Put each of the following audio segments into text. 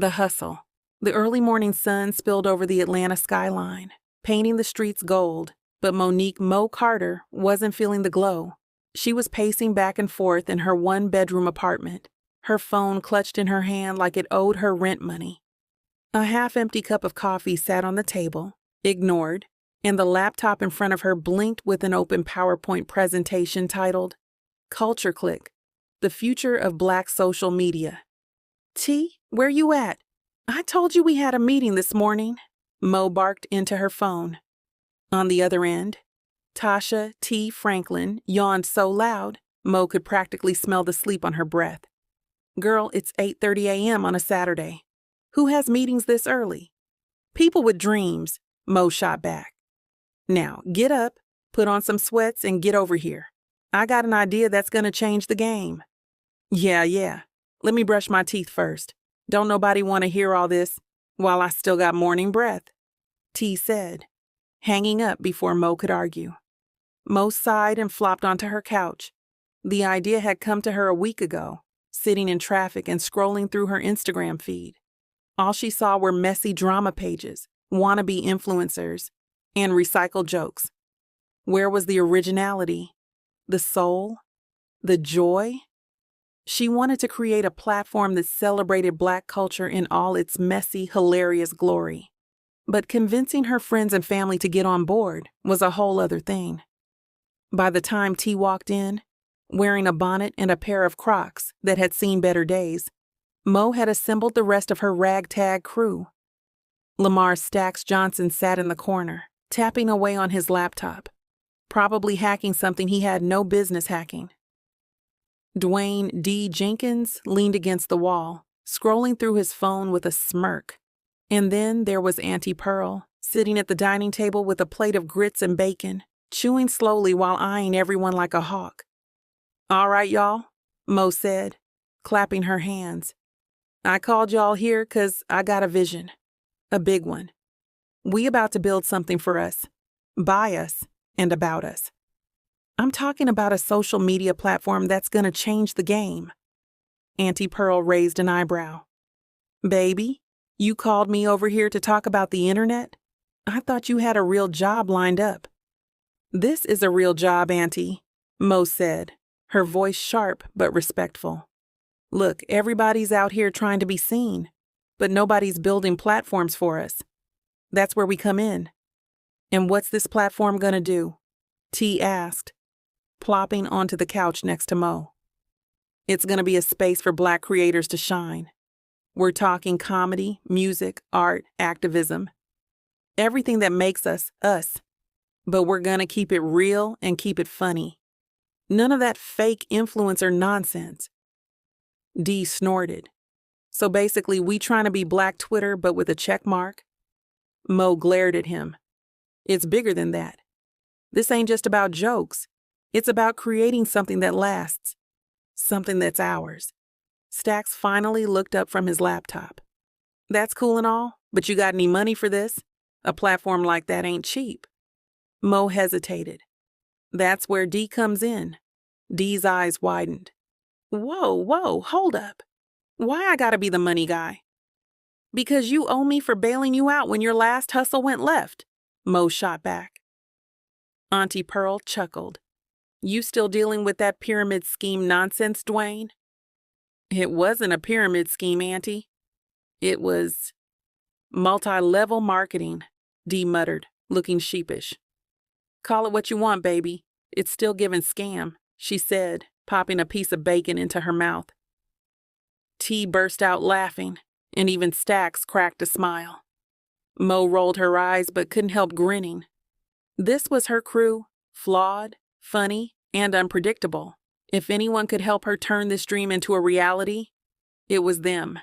The hustle. The early morning sun spilled over the Atlanta skyline, painting the streets gold, but Monique Mo Carter wasn't feeling the glow. She was pacing back and forth in her one-bedroom apartment, her phone clutched in her hand like it owed her rent money. A half-empty cup of coffee sat on the table, ignored, and the laptop in front of her blinked with an open PowerPoint presentation titled, Culture Click, the Future of Black Social Media. T, where you at? I told you we had a meeting this morning, Mo barked into her phone. On the other end, Tasha T. Franklin yawned so loud, Mo could practically smell the sleep on her breath. Girl, it's 8:30 a.m. on a Saturday. Who has meetings this early? People with dreams, Mo shot back. Now, get up, put on some sweats, and get over here. I got an idea that's gonna change the game. Yeah. Let me brush my teeth first. Don't nobody want to hear all this while I still got morning breath, T said, hanging up before Mo could argue. Mo sighed and flopped onto her couch. The idea had come to her a week ago, sitting in traffic and scrolling through her Instagram feed. All she saw were messy drama pages, wannabe influencers, and recycled jokes. Where was the originality? The soul? The joy? She wanted to create a platform that celebrated Black culture in all its messy, hilarious glory. But convincing her friends and family to get on board was a whole other thing. By the time T walked in, wearing a bonnet and a pair of Crocs that had seen better days, Mo had assembled the rest of her ragtag crew. Lamar Stacks Johnson sat in the corner, tapping away on his laptop, probably hacking something he had no business hacking. Dwayne D. Jenkins leaned against the wall, scrolling through his phone with a smirk. And then there was Auntie Pearl, sitting at the dining table with a plate of grits and bacon, chewing slowly while eyeing everyone like a hawk. All right, y'all, Mo said, clapping her hands. I called y'all here 'cause I got a vision. A big one. We about to build something for us, by us, and about us. I'm talking about a social media platform that's gonna change the game. Auntie Pearl raised an eyebrow. Baby, you called me over here to talk about the internet? I thought you had a real job lined up. This is a real job, Auntie, Mo said, her voice sharp but respectful. Look, everybody's out here trying to be seen, but nobody's building platforms for us. That's where we come in. And what's this platform gonna do? T asked, plopping onto the couch next to Mo. It's gonna be a space for Black creators to shine. We're talking comedy, music, art, activism. Everything that makes us, us. But we're gonna keep it real and keep it funny. None of that fake influencer nonsense. D snorted. So basically, we trying to be Black Twitter, but with a check mark? Mo glared at him. It's bigger than that. This ain't just about jokes. It's about creating something that lasts. Something that's ours. Stacks finally looked up from his laptop. That's cool and all, but you got any money for this? A platform like that ain't cheap. Mo hesitated. That's where D comes in. D's eyes widened. Whoa, hold up. Why I gotta be the money guy? Because you owe me for bailing you out when your last hustle went left, Mo shot back. Auntie Pearl chuckled. You still dealing with that pyramid scheme nonsense, Dwayne? It wasn't a pyramid scheme, Auntie. It was multi-level marketing, D muttered, looking sheepish. Call it what you want, baby. It's still giving scam, she said, popping a piece of bacon into her mouth. T burst out laughing, and even Stacks cracked a smile. Mo rolled her eyes but couldn't help grinning. This was her crew, flawed, funny, and unpredictable. If anyone could help her turn this dream into a reality, it was them.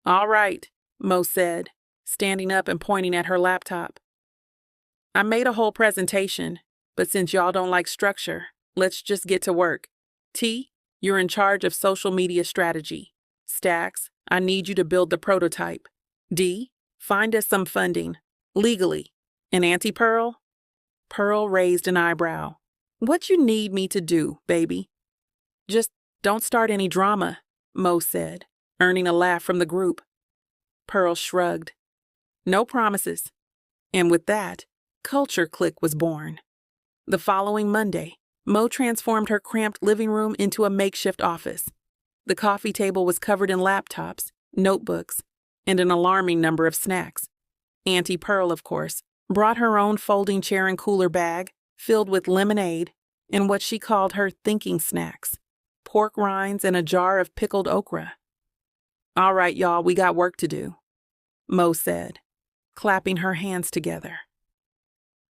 All right, Mo said, standing up and pointing at her laptop. I made a whole presentation, but since y'all don't like structure, let's just get to work. T, you're in charge of social media strategy. Stacks, I need you to build the prototype. D, find us some funding, legally. And Auntie Pearl? Pearl raised an eyebrow. What you need me to do, baby? Just don't start any drama, Mo said, earning a laugh from the group. Pearl shrugged. No promises. And with that, Culture Click was born. The following Monday, Mo transformed her cramped living room into a makeshift office. The coffee table was covered in laptops, notebooks, and an alarming number of snacks. Auntie Pearl, of course, brought her own folding chair and cooler bag filled with lemonade and what she called her thinking snacks, pork rinds and a jar of pickled okra. All right, y'all, we got work to do, Mo said, clapping her hands together.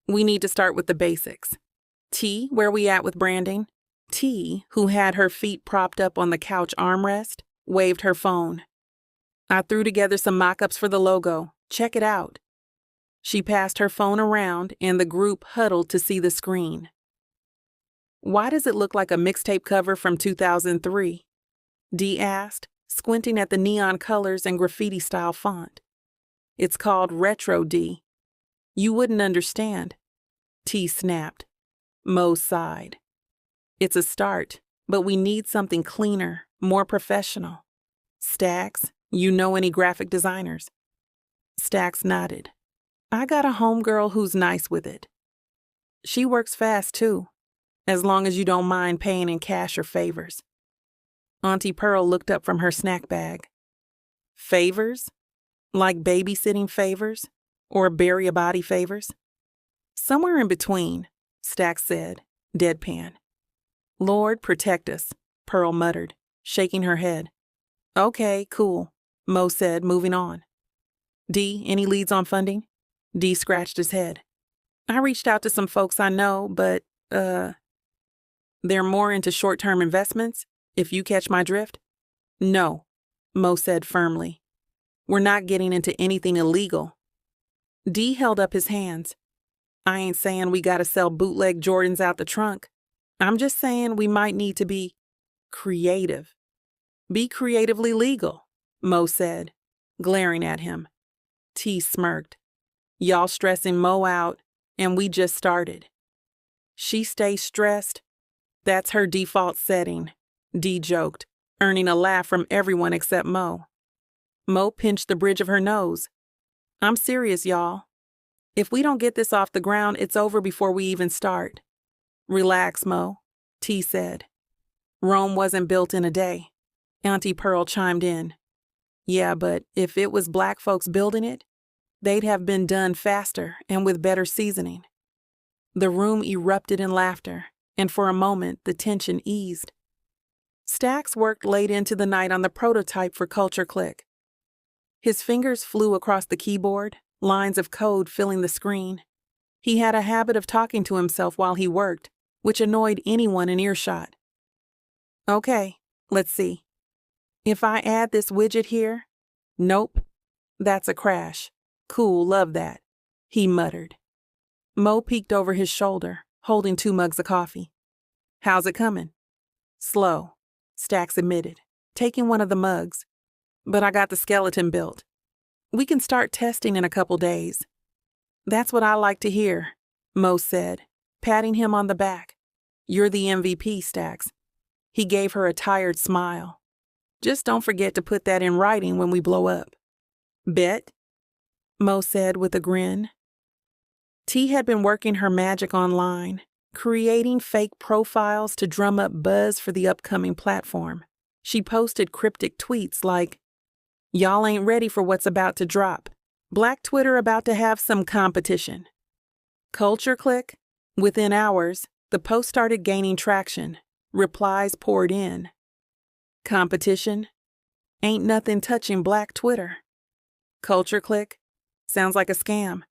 We need to start with the basics. T, where we at with branding? T, who had her feet propped up on the couch armrest, waved her phone. I threw together some mock-ups for the logo. Check it out. She passed her phone around and the group huddled to see the screen. Why does it look like a mixtape cover from 2003? Dee asked, squinting at the neon colors and graffiti-style font. It's called Retro D. You wouldn't understand. T snapped. Mo sighed. It's a start, but we need something cleaner, more professional. Stax, you know any graphic designers? Stax nodded. I got a homegirl who's nice with it. She works fast, too, as long as you don't mind paying in cash or favors. Auntie Pearl looked up from her snack bag. Favors? Like babysitting favors? Or bury a body favors? Somewhere in between, Stax said, deadpan. Lord protect us, Pearl muttered, shaking her head. Okay, cool, Mo said, moving on. D, any leads on funding? D scratched his head. I reached out to some folks I know, but, they're more into short-term investments, if you catch my drift? No, Mo said firmly. We're not getting into anything illegal. D held up his hands. I ain't saying we gotta sell bootleg Jordans out the trunk. I'm just saying we might need to be creative. Be creatively legal, Mo said, glaring at him. T smirked. Y'all stressing Mo out, and we just started. She stays stressed. That's her default setting, D joked, earning a laugh from everyone except Mo. Mo pinched the bridge of her nose. I'm serious, y'all. If we don't get this off the ground, it's over before we even start. Relax, Mo, T said. Rome wasn't built in a day. Auntie Pearl chimed in. Yeah, but if it was black folks building it, they'd have been done faster and with better seasoning. The room erupted in laughter, and for a moment the tension eased. Stax worked late into the night on the prototype for Culture Click. His fingers flew across the keyboard, lines of code filling the screen. He had a habit of talking to himself while he worked, which annoyed anyone in earshot. Okay, let's see. If I add this widget here, nope, that's a crash. Cool, love that, he muttered. Mo peeked over his shoulder, holding 2 mugs of coffee. How's it coming? Slow, Stax admitted, taking one of the mugs. But I got the skeleton built. We can start testing in a couple days. That's what I like to hear, Mo said, patting him on the back. You're the MVP, Stax. He gave her a tired smile. Just don't forget to put that in writing when we blow up. Bet? Mo said with a grin. T had been working her magic online, creating fake profiles to drum up buzz for the upcoming platform. She posted cryptic tweets like, y'all ain't ready for what's about to drop. Black Twitter about to have some competition. Culture Click? Within hours, the post started gaining traction. Replies poured in. Competition? Ain't nothing touching Black Twitter. Culture Click? Sounds like a scam.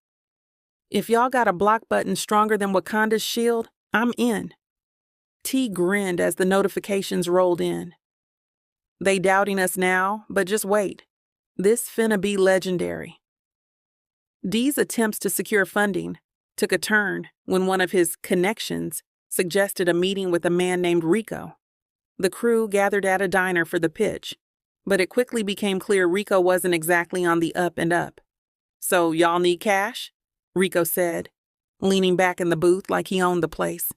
If y'all got a block button stronger than Wakanda's shield, I'm in. T grinned as the notifications rolled in. They doubting us now, but just wait. This finna be legendary. D's attempts to secure funding took a turn when one of his connections suggested a meeting with a man named Rico. The crew gathered at a diner for the pitch, but it quickly became clear Rico wasn't exactly on the up and up. So y'all need cash? Rico said, leaning back in the booth like he owned the place.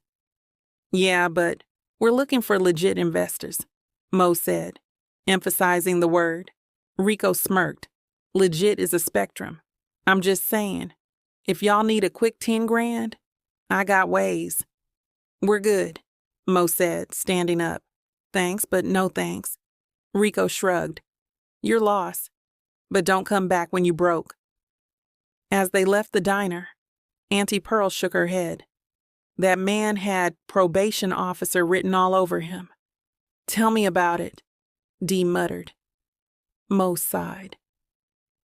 Yeah, but we're looking for legit investors, Mo said, emphasizing the word. Rico smirked. Legit is a spectrum. I'm just saying, if y'all need a quick 10 grand, I got ways. We're good, Mo said, standing up. Thanks, but no thanks. Rico shrugged. You're lost, but don't come back when you broke. As they left the diner, Auntie Pearl shook her head. That man had probation officer written all over him. Tell me about it, Dee muttered. Mo sighed.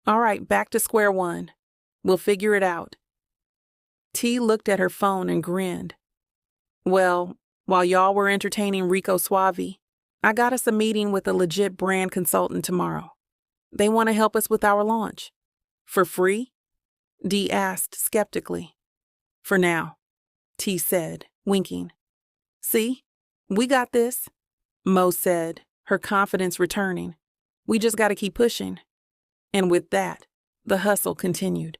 All right, back to square one. We'll figure it out. T looked at her phone and grinned. Well, while y'all were entertaining Rico Suave, I got us a meeting with a legit brand consultant tomorrow. They want to help us with our launch. For free? Dee asked skeptically. For now, T said, winking. See, we got this, Mo said, her confidence returning. We just got to keep pushing. And with that, the hustle continued.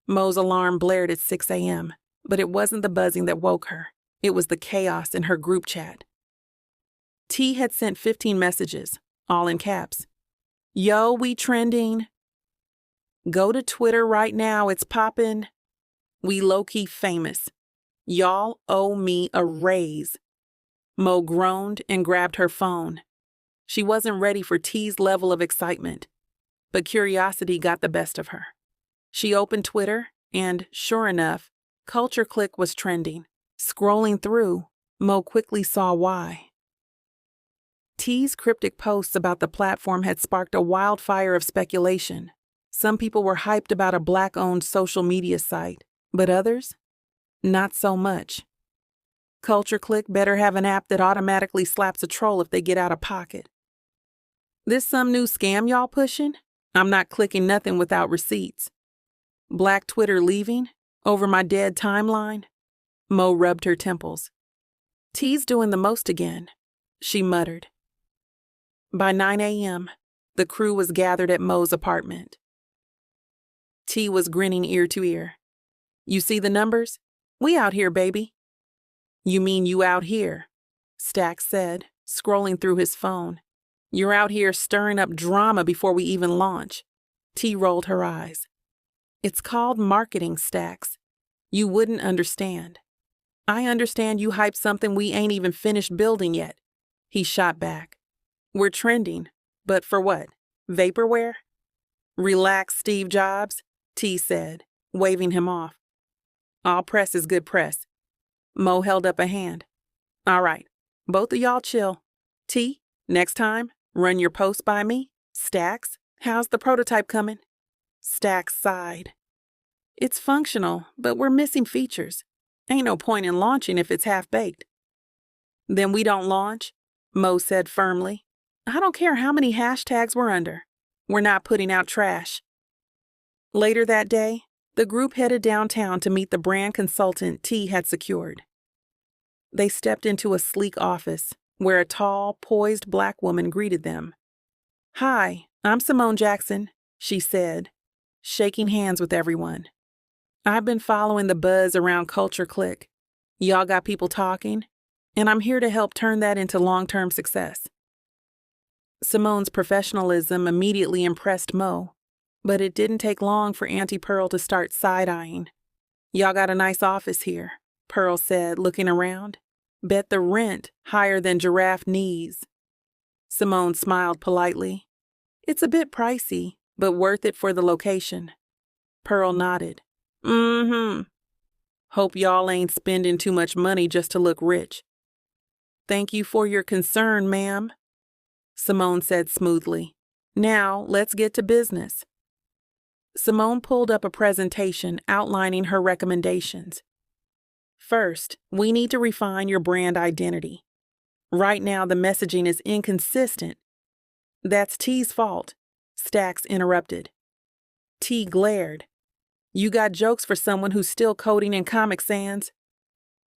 Mo's alarm blared at 6 a.m., but it wasn't the buzzing that woke her. It was the chaos in her group chat. T had sent 15 messages, all in caps. Yo, we trending. Go to Twitter right now, it's poppin'. We low-key famous. Y'all owe me a raise. Mo groaned and grabbed her phone. She wasn't ready for T's level of excitement, but curiosity got the best of her. She opened Twitter, and sure enough, Culture Click was trending. Scrolling through, Mo quickly saw why. T's cryptic posts about the platform had sparked a wildfire of speculation. Some people were hyped about a Black-owned social media site, but others? Not so much. Culture Click better have an app that automatically slaps a troll if they get out of pocket. This some new scam y'all pushing? I'm not clicking nothing without receipts. Black Twitter leaving? Over my dead timeline? Mo rubbed her temples. T's doing the most again, she muttered. By 9 a.m., the crew was gathered at Mo's apartment. T was grinning ear to ear. You see the numbers? We out here, baby. You mean you out here, Stax said, scrolling through his phone. You're out here stirring up drama before we even launch. T rolled her eyes. It's called marketing, Stax. You wouldn't understand. I understand you hyped something we ain't even finished building yet. He shot back. We're trending, but for what? Vaporware? Relax, Steve Jobs, T said, waving him off. All press is good press. Mo held up a hand. All right, both of y'all chill. T, next time, run your post by me. Stax, how's the prototype coming? Stax sighed. It's functional, but we're missing features. Ain't no point in launching if it's half-baked. Then we don't launch, Mo said firmly. I don't care how many hashtags we're under. We're not putting out trash. Later that day, the group headed downtown to meet the brand consultant T had secured. They stepped into a sleek office where a tall, poised Black woman greeted them. Hi, I'm Simone Jackson, she said, shaking hands with everyone. I've been following the buzz around Culture Click. Y'all got people talking, and I'm here to help turn that into long-term success. Simone's professionalism immediately impressed Mo, but it didn't take long for Auntie Pearl to start side-eyeing. Y'all got a nice office here, Pearl said, looking around. Bet the rent higher than giraffe knees. Simone smiled politely. It's a bit pricey, but worth it for the location. Pearl nodded. Mm-hmm. Hope y'all ain't spending too much money just to look rich. Thank you for your concern, ma'am, Simone said smoothly. Now, let's get to business. Simone pulled up a presentation outlining her recommendations. First, we need to refine your brand identity. Right now, the messaging is inconsistent. That's T's fault, Stax interrupted. T glared. You got jokes for someone who's still coding in Comic Sans?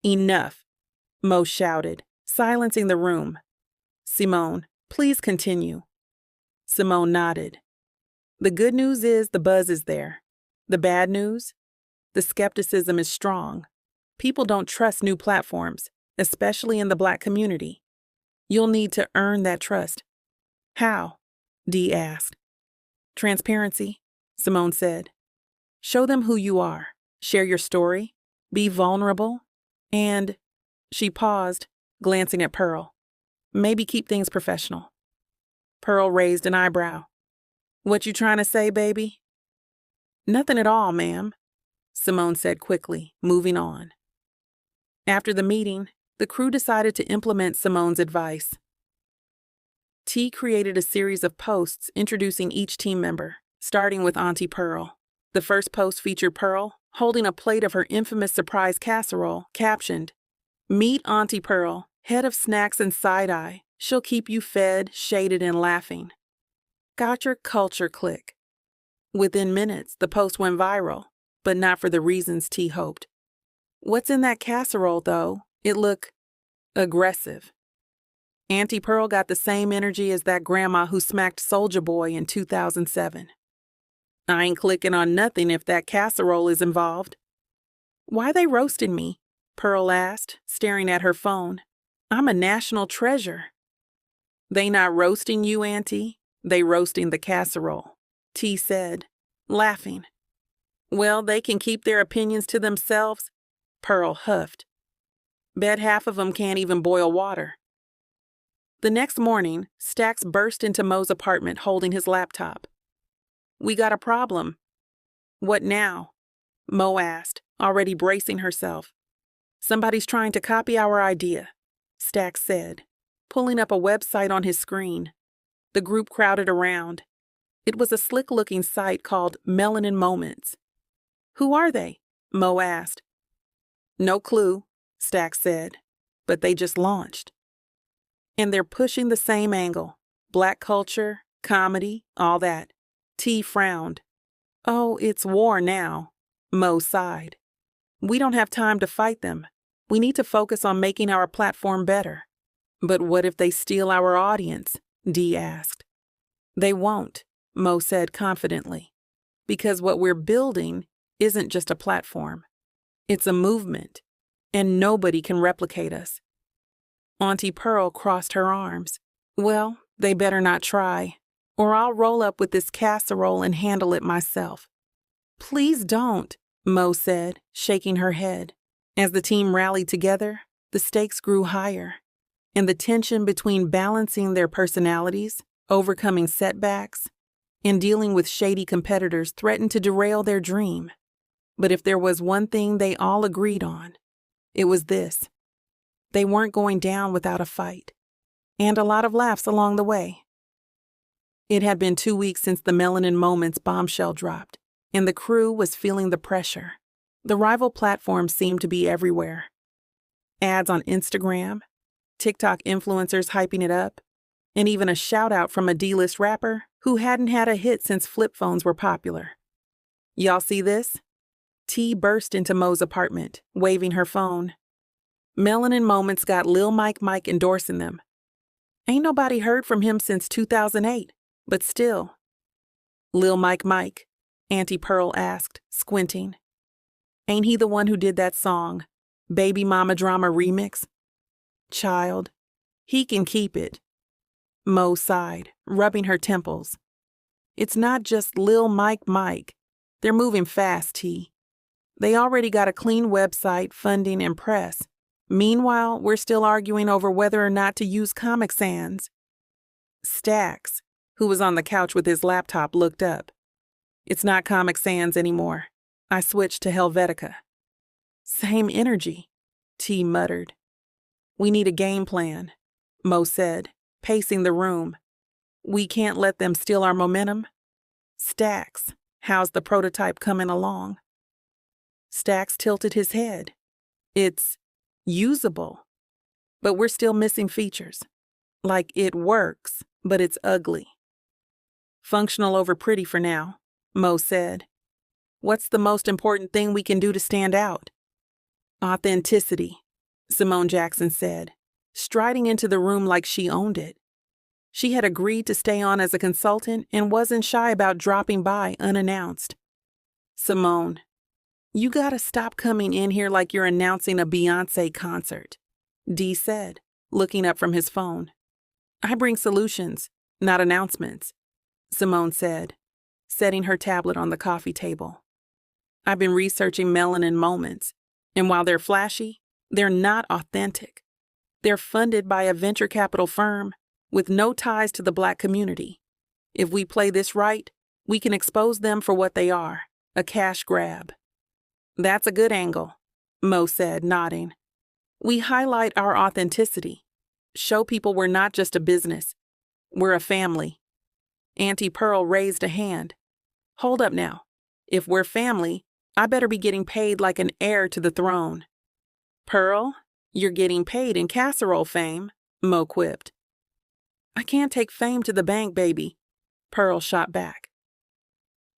Enough, Mo shouted, silencing the room. Simone, please continue. Simone nodded. The good news is the buzz is there. The bad news? The skepticism is strong. People don't trust new platforms, especially in the Black community. You'll need to earn that trust. How? Dee asked. Transparency, Simone said. Show them who you are. Share your story. Be vulnerable. And she paused, glancing at Pearl. Maybe keep things professional. Pearl raised an eyebrow. What you trying to say, baby? Nothing at all, ma'am, Simone said quickly, moving on. After the meeting, the crew decided to implement Simone's advice. T created a series of posts introducing each team member, starting with Auntie Pearl. The first post featured Pearl holding a plate of her infamous surprise casserole, captioned, "Meet Auntie Pearl, head of snacks and side-eye. She'll keep you fed, shaded, and laughing." Got your culture click. Within minutes, the post went viral, but not for the reasons T hoped. What's in that casserole, though? It looked aggressive. Auntie Pearl got the same energy as that grandma who smacked Soulja Boy in 2007. I ain't clicking on nothing if that casserole is involved. Why they roasting me? Pearl asked, staring at her phone. I'm a national treasure. They not roasting you, Auntie. They roasting the casserole, T said, laughing. Well, they can keep their opinions to themselves, Pearl huffed. Bet half of them can't even boil water. The next morning, Stax burst into Mo's apartment holding his laptop. We got a problem. What now? Mo asked, already bracing herself. Somebody's trying to copy our idea, Stax said, pulling up a website on his screen. The group crowded around. It was a slick-looking site called Melanin Moments. Who are they? Mo asked. No clue, Stax said, but they just launched. And they're pushing the same angle. Black culture, comedy, all that. T frowned. Oh, it's war now, Mo sighed. We don't have time to fight them. We need to focus on making our platform better. But what if they steal our audience? Dee asked. They won't, Mo said confidently, because what we're building isn't just a platform. It's a movement, and nobody can replicate us. Auntie Pearl crossed her arms. Well, they better not try, or I'll roll up with this casserole and handle it myself. Please don't, Mo said, shaking her head. As the team rallied together, the stakes grew higher, and the tension between balancing their personalities, overcoming setbacks, and dealing with shady competitors threatened to derail their dream. But if there was one thing they all agreed on, it was this. They weren't going down without a fight, and a lot of laughs along the way. It had been 2 weeks since the Melanin Moments bombshell dropped, and the crew was feeling the pressure. The rival platforms seemed to be everywhere. Ads on Instagram, TikTok influencers hyping it up, and even a shout-out from a D-list rapper who hadn't had a hit since flip phones were popular. Y'all see this? T burst into Mo's apartment, waving her phone. Melanin Moments got Lil Mike Mike endorsing them. Ain't nobody heard from him since 2008, but still. Lil Mike Mike, Auntie Pearl asked, squinting. Ain't he the one who did that song, Baby Mama Drama Remix? Child, he can keep it. Mo sighed, rubbing her temples. It's not just Lil Mike Mike. They're moving fast, T. They already got a clean website, funding, and press. Meanwhile, we're still arguing over whether or not to use Comic Sans. Stax, who was on the couch with his laptop, looked up. It's not Comic Sans anymore. I switched to Helvetica. Same energy, T muttered. We need a game plan, Mo said, pacing the room. We can't let them steal our momentum. Stax, how's the prototype coming along? Stax tilted his head. It's usable, but we're still missing features. Like it works, but it's ugly. Functional over pretty for now, Mo said. What's the most important thing we can do to stand out? Authenticity, Simone Jackson said, striding into the room like she owned it. She had agreed to stay on as a consultant and wasn't shy about dropping by unannounced. Simone, you gotta stop coming in here like you're announcing a Beyoncé concert, Dee said, looking up from his phone. I bring solutions, not announcements, Simone said. setting her tablet on the coffee table. I've been researching melanin moments, and while they're flashy, they're not authentic. They're funded by a venture capital firm with no ties to the Black community. If we play this right, we can expose them for what they are, a cash grab. That's a good angle, Mo said, nodding. We highlight our authenticity, show people we're not just a business, we're a family. Auntie Pearl raised a hand. Hold up now. If we're family, I better be getting paid like an heir to the throne. Pearl, you're getting paid in casserole fame, Mo quipped. I can't take fame to the bank, baby, Pearl shot back.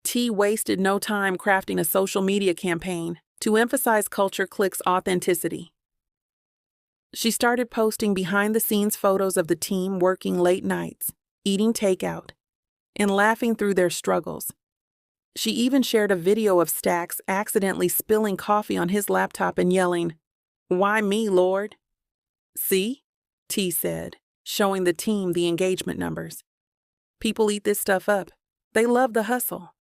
T wasted no time crafting a social media campaign to emphasize Culture Clique's authenticity. She started posting behind-the-scenes photos of the team working late nights, eating takeout, and laughing through their struggles. She even shared a video of Stax accidentally spilling coffee on his laptop and yelling, "Why me, Lord?" See? T said, showing the team the engagement numbers. People eat this stuff up. They love the hustle.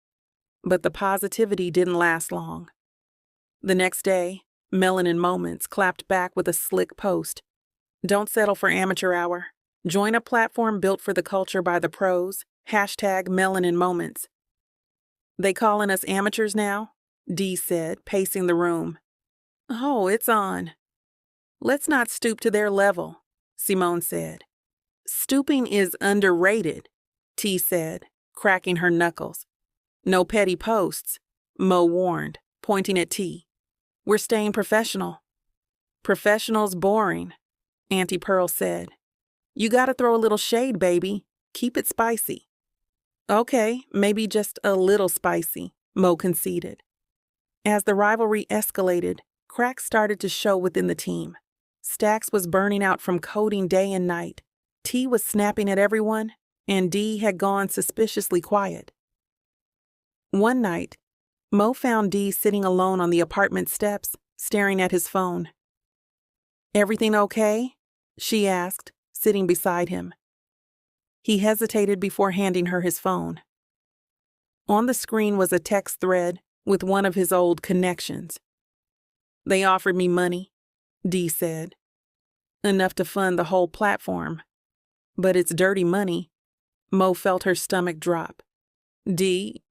But the positivity didn't last long. The next day, Melanin Moments clapped back with a slick post. Don't settle for amateur hour. Join a platform built for the culture by the pros. #Melanin Moments. They calling us amateurs now? Dee said, pacing the room. Oh, it's on. Let's not stoop to their level, Simone said. Stooping is underrated, T said, cracking her knuckles. No petty posts, Mo warned, pointing at T. We're staying professional. Professional's boring, Auntie Pearl said. You gotta throw a little shade, baby. Keep it spicy. Okay, maybe just a little spicy, Mo conceded. As the rivalry escalated, cracks started to show within the team. Stax was burning out from coding day and night. T was snapping at everyone, and D had gone suspiciously quiet. One night, Mo found D sitting alone on the apartment steps, staring at his phone. Everything okay? She asked, sitting beside him. He hesitated before handing her his phone. On the screen was a text thread with one of his old connections. They offered me money, D said. Enough to fund the whole platform. But it's dirty money. Mo felt her stomach drop. D,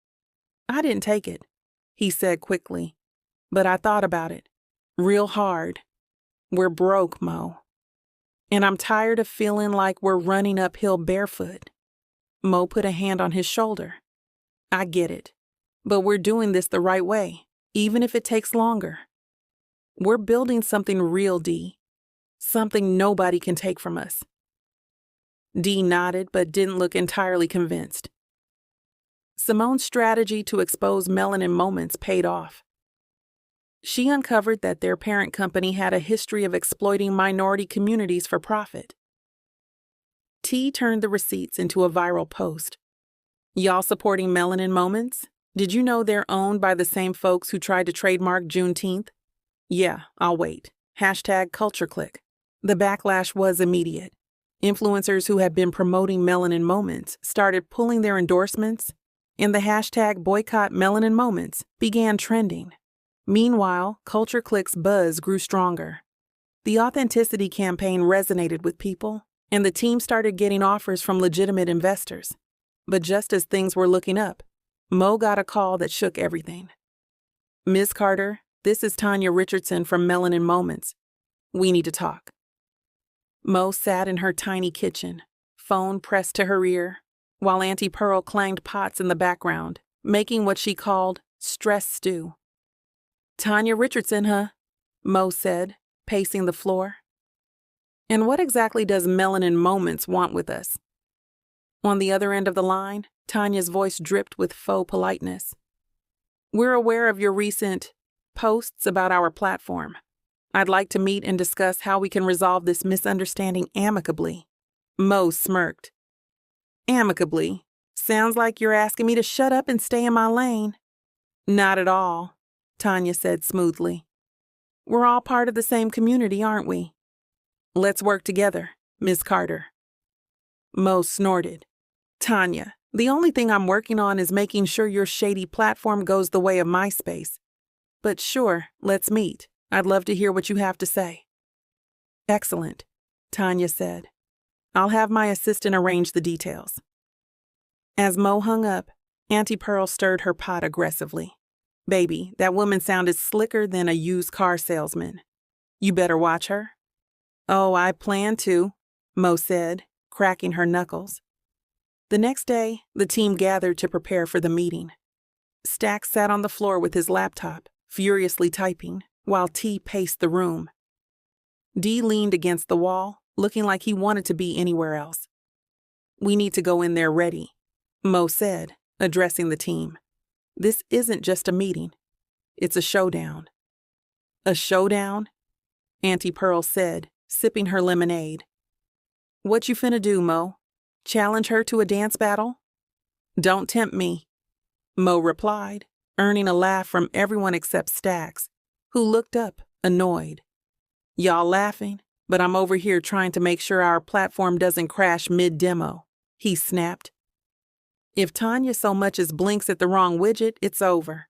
I didn't take it, he said quickly. But I thought about it. Real hard. We're broke, Mo. And I'm tired of feeling like we're running uphill barefoot. Mo put a hand on his shoulder. I get it. But we're doing this the right way, even if it takes longer. We're building something real, D. Something nobody can take from us. D nodded but didn't look entirely convinced. Simone's strategy to expose Melanin Moments paid off. She uncovered that their parent company had a history of exploiting minority communities for profit. T turned the receipts into a viral post. Y'all supporting Melanin Moments? Did you know they're owned by the same folks who tried to trademark Juneteenth? Yeah, I'll wait. #Culture Clique. The backlash was immediate. Influencers who had been promoting Melanin Moments started pulling their endorsements, and the #boycott Melanin Moments began trending. Meanwhile, Culture Clique's buzz grew stronger. The authenticity campaign resonated with people, and the team started getting offers from legitimate investors. But just as things were looking up, Mo got a call that shook everything. Ms. Carter, this is Tanya Richardson from Melanin Moments. We need to talk. Mo sat in her tiny kitchen, phone pressed to her ear, while Auntie Pearl clanged pots in the background, making what she called stress stew. Tanya Richardson, huh? Mo said, pacing the floor. And what exactly does Melanin Moments want with us? On the other end of the line, Tanya's voice dripped with faux politeness. We're aware of your recent posts about our platform. I'd like to meet and discuss how we can resolve this misunderstanding amicably. Mo smirked. Amicably? Sounds like you're asking me to shut up and stay in my lane. Not at all, Tanya said smoothly. We're all part of the same community, aren't we? Let's work together, Ms. Carter. Mo snorted. Tanya, The only thing I'm working on is making sure your shady platform goes the way of MySpace. But sure, let's meet. I'd love to hear what you have to say. Excellent, Tanya said. I'll have my assistant arrange the details. As Mo hung up, Auntie Pearl stirred her pot aggressively. Baby, that woman sounded slicker than a used car salesman. You better watch her. Oh, I plan to, Mo said, cracking her knuckles. The next day, the team gathered to prepare for the meeting. Stack sat on the floor with his laptop, furiously typing, while T paced the room. D leaned against the wall, looking like he wanted to be anywhere else. We need to go in there ready, Mo said, addressing the team. This isn't just a meeting. It's a showdown. A showdown? Auntie Pearl said, sipping her lemonade. What you finna do, Mo? Challenge her to a dance battle? Don't tempt me, Mo replied, earning a laugh from everyone except Stax, who looked up, annoyed. Y'all laughing, but I'm over here trying to make sure our platform doesn't crash mid-demo, he snapped. If Tanya so much as blinks at the wrong widget, it's over.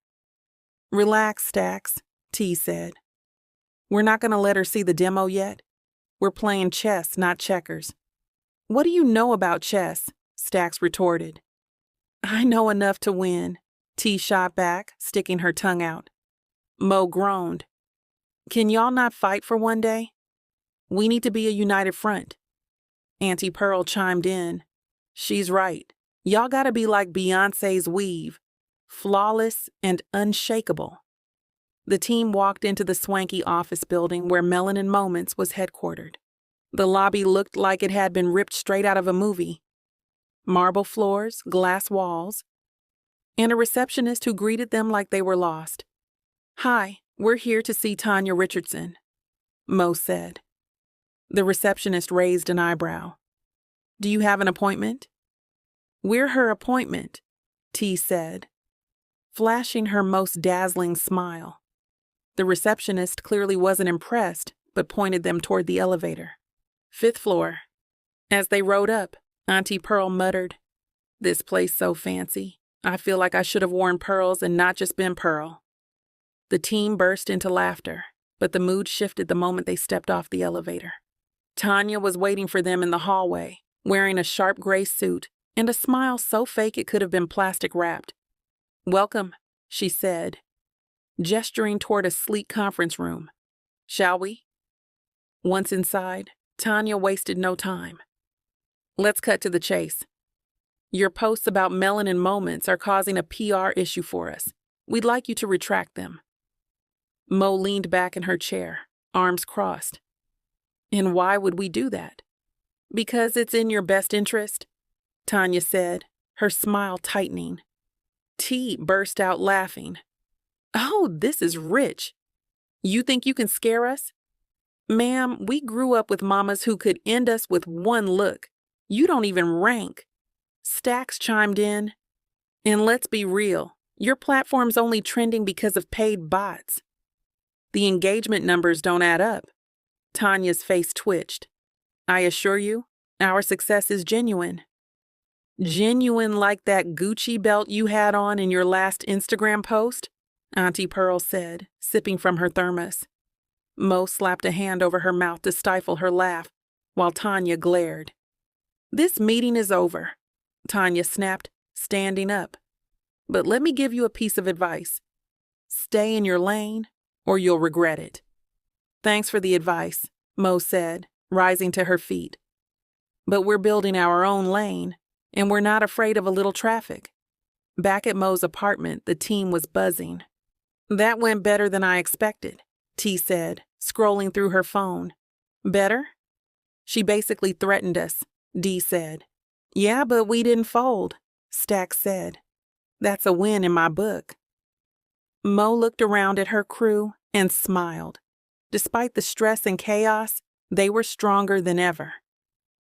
Relax, Stax, T said. We're not going to let her see the demo yet. We're playing chess, not checkers. What do you know about chess? Stax retorted. I know enough to win, T shot back, sticking her tongue out. Mo groaned. Can y'all not fight for one day? We need to be a united front. Auntie Pearl chimed in. She's right. Y'all gotta be like Beyoncé's weave, flawless and unshakable. The team walked into the swanky office building where Melanin Moments was headquartered. The lobby looked like it had been ripped straight out of a movie. Marble floors, glass walls, and a receptionist who greeted them like they were lost. Hi, we're here to see Tanya Richardson, Mo said. The receptionist raised an eyebrow. Do you have an appointment? We're her appointment, T said, flashing her most dazzling smile. The receptionist clearly wasn't impressed, but pointed them toward the elevator. 5th floor. As they rode up, Auntie Pearl muttered, This place so fancy. I feel like I should have worn pearls and not just been Pearl. The team burst into laughter, but the mood shifted the moment they stepped off the elevator. Tanya was waiting for them in the hallway, wearing a sharp gray suit and a smile so fake it could have been plastic wrapped. Welcome, she said, gesturing toward a sleek conference room. Shall we? Once inside, Tanya wasted no time. Let's cut to the chase. Your posts about Melanin Moments are causing a PR issue for us. We'd like you to retract them. Mo leaned back in her chair, arms crossed. And why would we do that? Because it's in your best interest, Tanya said, her smile tightening. T burst out laughing. Oh, this is rich. You think you can scare us? Ma'am, we grew up with mamas who could end us with one look. You don't even rank. Stax chimed in. And let's be real, your platform's only trending because of paid bots. The engagement numbers don't add up. Tanya's face twitched. I assure you, our success is genuine. Genuine like that Gucci belt you had on in your last Instagram post? Auntie Pearl said, sipping from her thermos. Mo slapped a hand over her mouth to stifle her laugh, while Tanya glared. This meeting is over, Tanya snapped, standing up. But let me give you a piece of advice. Stay in your lane, or you'll regret it. Thanks for the advice, Mo said, rising to her feet. But we're building our own lane, and we're not afraid of a little traffic. Back at Mo's apartment, the team was buzzing. That went better than I expected, T said, scrolling through her phone. Better? She basically threatened us, D said. Yeah, but we didn't fold, Stack said. That's a win in my book. Mo looked around at her crew and smiled. Despite the stress and chaos, they were stronger than ever.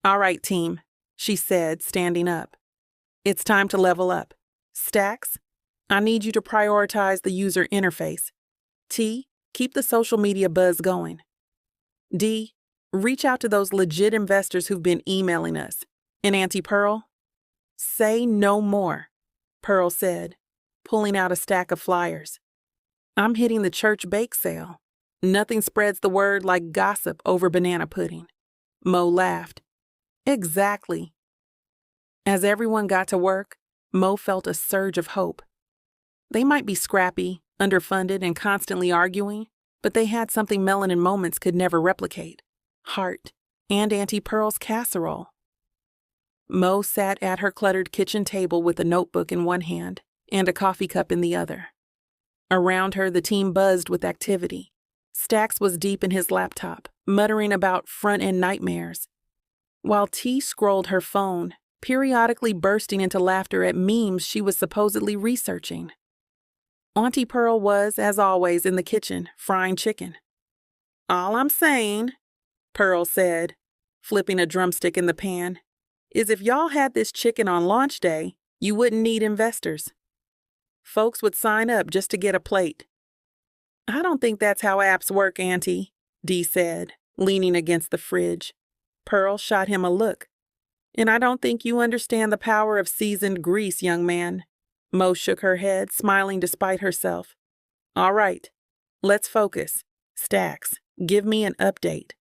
All right, team, she said, standing up. It's time to level up. Stax, I need you to prioritize the user interface. T, keep the social media buzz going. D, reach out to those legit investors who've been emailing us. And Auntie Pearl, Say no more, Pearl said, pulling out a stack of flyers. I'm hitting the church bake sale. Nothing spreads the word like gossip over banana pudding. Mo laughed. Exactly. As everyone got to work, Mo felt a surge of hope. They might be scrappy, underfunded, and constantly arguing, but they had something Melanin Moments could never replicate: heart and Auntie Pearl's casserole. Mo sat at her cluttered kitchen table with a notebook in one hand and a coffee cup in the other. Around her, the team buzzed with activity. Stax was deep in his laptop, muttering about front-end nightmares, while T scrolled her phone, periodically bursting into laughter at memes she was supposedly researching. Auntie Pearl was, as always, in the kitchen, frying chicken. All I'm saying, Pearl said, flipping a drumstick in the pan, is if y'all had this chicken on launch day, you wouldn't need investors. Folks would sign up just to get a plate. I don't think that's how apps work, Auntie, Dee said, leaning against the fridge. Pearl shot him a look. And I don't think you understand the power of seasoned grease, young man. Mo shook her head, smiling despite herself. All right, let's focus. Stax, give me an update.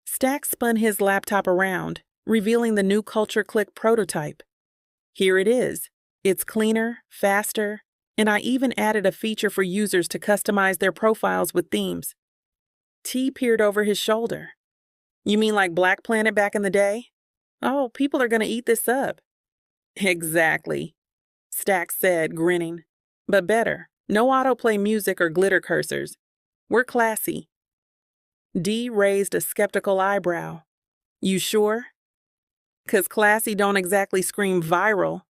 Stax spun his laptop around, revealing the new Culture Click prototype. Here it is. It's cleaner, faster, and I even added a feature for users to customize their profiles with themes. T peered over his shoulder. You mean like Black Planet back in the day? Oh, people are going to eat this up. Exactly, Stax said, grinning. But better. No autoplay music or glitter cursors. We're classy. Dee raised a skeptical eyebrow. You sure? 'Cause classy don't exactly scream viral.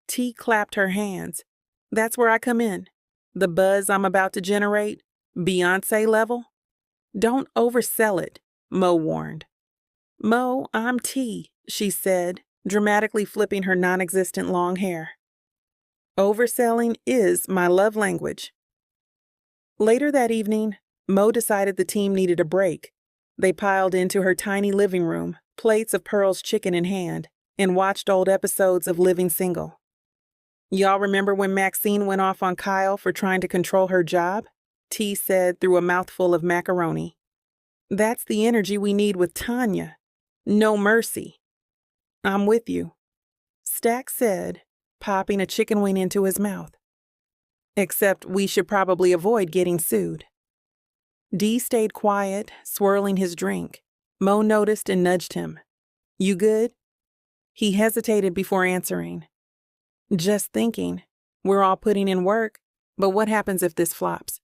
T clapped her hands. That's where I come in. The buzz I'm about to generate, Beyoncé level. Don't oversell it, Mo warned. Mo, I'm T, she said, dramatically flipping her non-existent long hair. Overselling is my love language. Later that evening, Mo decided the team needed a break. They piled into her tiny living room, plates of Pearl's chicken in hand, and watched old episodes of Living Single. Y'all remember when Maxine went off on Kyle for trying to control her job? T said through a mouthful of macaroni. That's the energy we need with Tanya. No mercy. I'm with you, Stax said, popping a chicken wing into his mouth. Except we should probably avoid getting sued. Dee stayed quiet, swirling his drink. Mo noticed and nudged him. You good? He hesitated before answering. Just thinking. We're all putting in work, but what happens if this flops?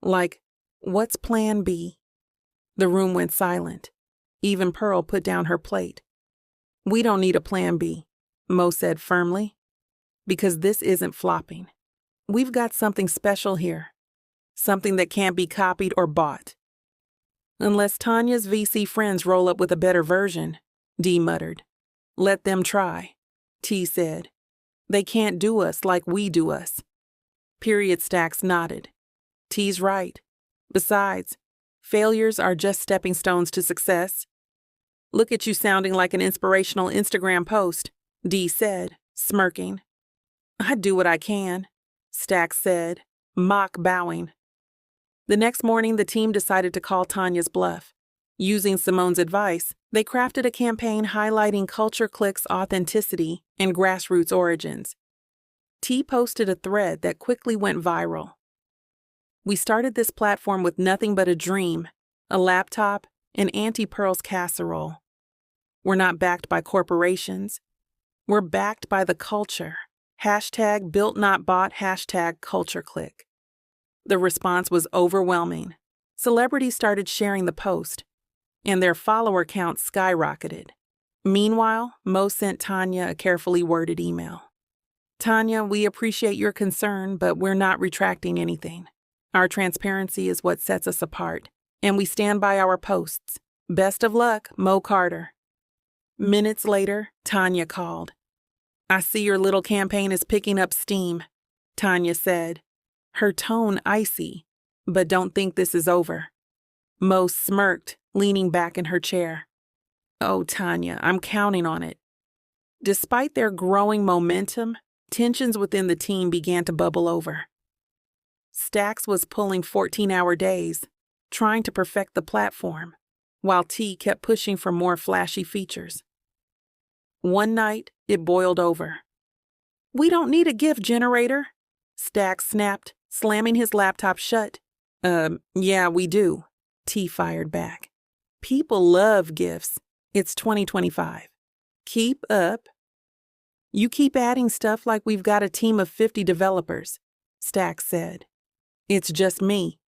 Like, what's plan B? The room went silent. Even Pearl put down her plate. We don't need a plan B, Mo said firmly, because this isn't flopping. We've got something special here. Something that can't be copied or bought. Unless Tanya's VC friends roll up with a better version, Dee muttered. Let them try, T said. They can't do us like we do us. Period. Stax nodded. T's right. Besides, failures are just stepping stones to success. Look at you sounding like an inspirational Instagram post, Dee said, smirking. I do what I can, Stax said, mock bowing. The next morning, the team decided to call Tanya's bluff. Using Simone's advice, they crafted a campaign highlighting Culture Click's authenticity and grassroots origins. T posted a thread that quickly went viral. We started this platform with nothing but a dream, a laptop, and Auntie Pearl's casserole. We're not backed by corporations. We're backed by the culture. Hashtag built not bought, hashtag Culture Click. The response was overwhelming. Celebrities started sharing the post, and their follower count skyrocketed. Meanwhile, Mo sent Tanya a carefully worded email. Tanya, we appreciate your concern, but we're not retracting anything. Our transparency is what sets us apart, and we stand by our posts. Best of luck, Mo Carter. Minutes later, Tanya called. I see your little campaign is picking up steam, Tanya said, her tone icy, but don't think this is over. Mo smirked, leaning back in her chair. Oh, Tanya, I'm counting on it. Despite their growing momentum, tensions within the team began to bubble over. Stacks was pulling 14-hour days, trying to perfect the platform, while T kept pushing for more flashy features. One night, it boiled over. "We don't need a gift generator," Stacks snapped, slamming his laptop shut. Yeah, we do," T fired back. "People love gifts. It's 2025. Keep up." "You keep adding stuff like we've got a team of 50 developers," Stacks said. "It's just me."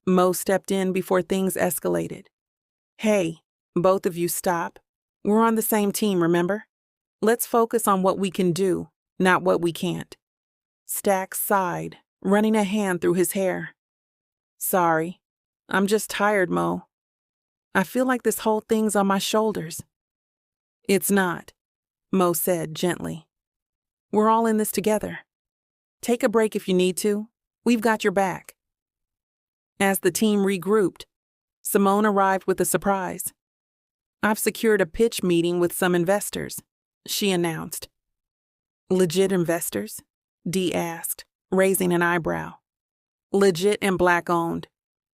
Mo stepped in before things escalated. "Hey, both of you stop. We're on the same team, remember? Let's focus on what we can do, not what we can't." Stacks sighed, running a hand through his hair. "Sorry, I'm just tired, Mo. I feel like this whole thing's on my shoulders." "It's not," Mo said gently. "We're all in this together. Take a break if you need to. We've got your back." As the team regrouped, Simone arrived with a surprise. "I've secured a pitch meeting with some investors," she announced. "Legit investors?" Dee asked, raising an eyebrow. "Legit and black-owned,"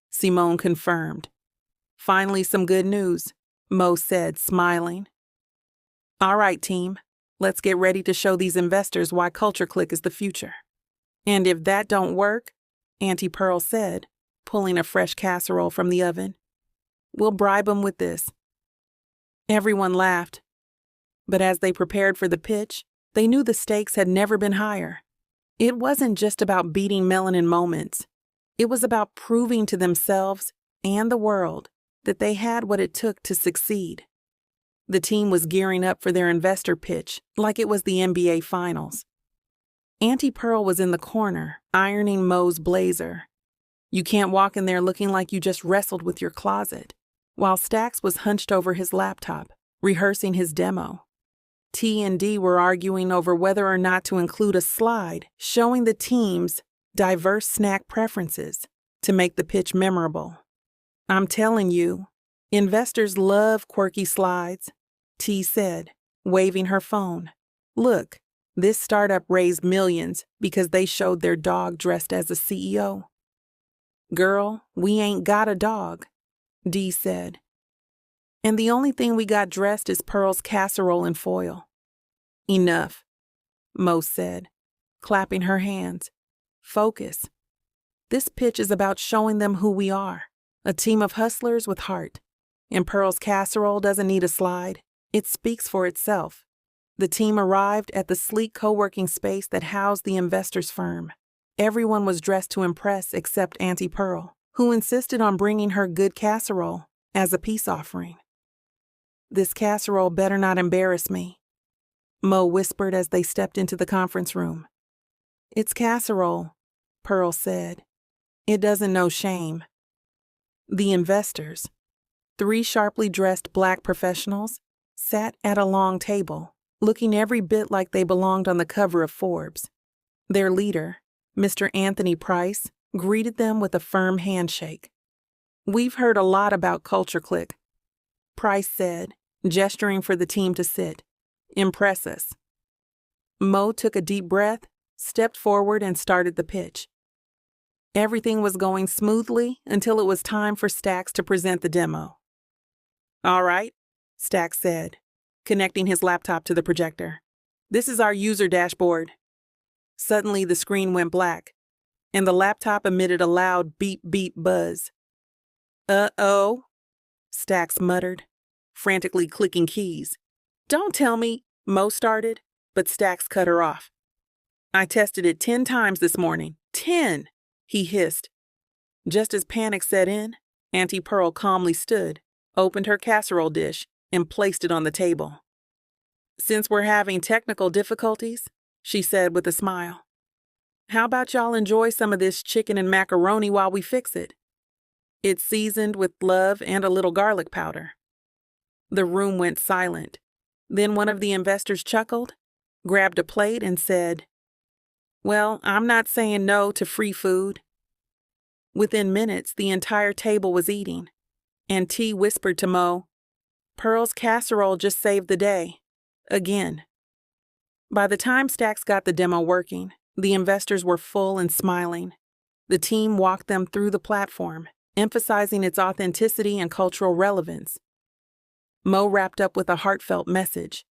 Simone confirmed. "Finally some good news," Mo said, smiling. "All right, team. Let's get ready to show these investors why Culture Click is the future." "And if that don't work," Auntie Pearl said, pulling a fresh casserole from the oven, "we'll bribe 'em with this." Everyone laughed. But as they prepared for the pitch, they knew the stakes had never been higher. It wasn't just about beating Melanin Moments. It was about proving to themselves and the world that they had what it took to succeed. The team was gearing up for their investor pitch like it was the NBA Finals. Auntie Pearl was in the corner, ironing Mo's blazer. You can't walk in there looking like you just wrestled with your closet, while Stacks was hunched over his laptop, rehearsing his demo. T and D were arguing over whether or not to include a slide showing the team's diverse snack preferences to make the pitch memorable. "I'm telling you, investors love quirky slides," T said, waving her phone. "Look, this startup raised millions because they showed their dog dressed as a CEO." "Girl, we ain't got a dog," Dee said. "And the only thing we got dressed is Pearl's casserole and foil." "Enough," Mo said, clapping her hands. "Focus. This pitch is about showing them who we are, a team of hustlers with heart. And Pearl's casserole doesn't need a slide. It speaks for itself." The team arrived at the sleek co-working space that housed the investors' firm. Everyone was dressed to impress except Auntie Pearl, who insisted on bringing her good casserole as a peace offering. "This casserole better not embarrass me," Mo whispered as they stepped into the conference room. "It's casserole," Pearl said. "It doesn't know shame." The investors, 3 sharply dressed black professionals, sat at a long table, looking every bit like they belonged on the cover of Forbes. Their leader, Mr. Anthony Price, greeted them with a firm handshake. "We've heard a lot about Culture Click," Price said, gesturing for the team to sit. "Impress us." Mo took a deep breath, stepped forward, and started the pitch. Everything was going smoothly until it was time for Stacks to present the demo. "All right," Stacks said, connecting his laptop to the projector. "This is our user dashboard." Suddenly, the screen went black, and the laptop emitted a loud beep-beep buzz. "Uh-oh," Stacks muttered, frantically clicking keys. "Don't tell me," Mo started, but Stacks cut her off. "I tested it 10 times this morning. 10, he hissed. Just as panic set in, Auntie Pearl calmly stood, opened her casserole dish, and placed it on the table. "Since we're having technical difficulties," she said with a smile, "how about y'all enjoy some of this chicken and macaroni while we fix it? It's seasoned with love and a little garlic powder." The room went silent. Then one of the investors chuckled, grabbed a plate, and said, "Well, I'm not saying no to free food." Within minutes, the entire table was eating, and T whispered to Mo, "Pearl's casserole just saved the day. Again." By the time Stacks got the demo working, the investors were full and smiling. The team walked them through the platform, emphasizing its authenticity and cultural relevance. Mo wrapped up with a heartfelt message.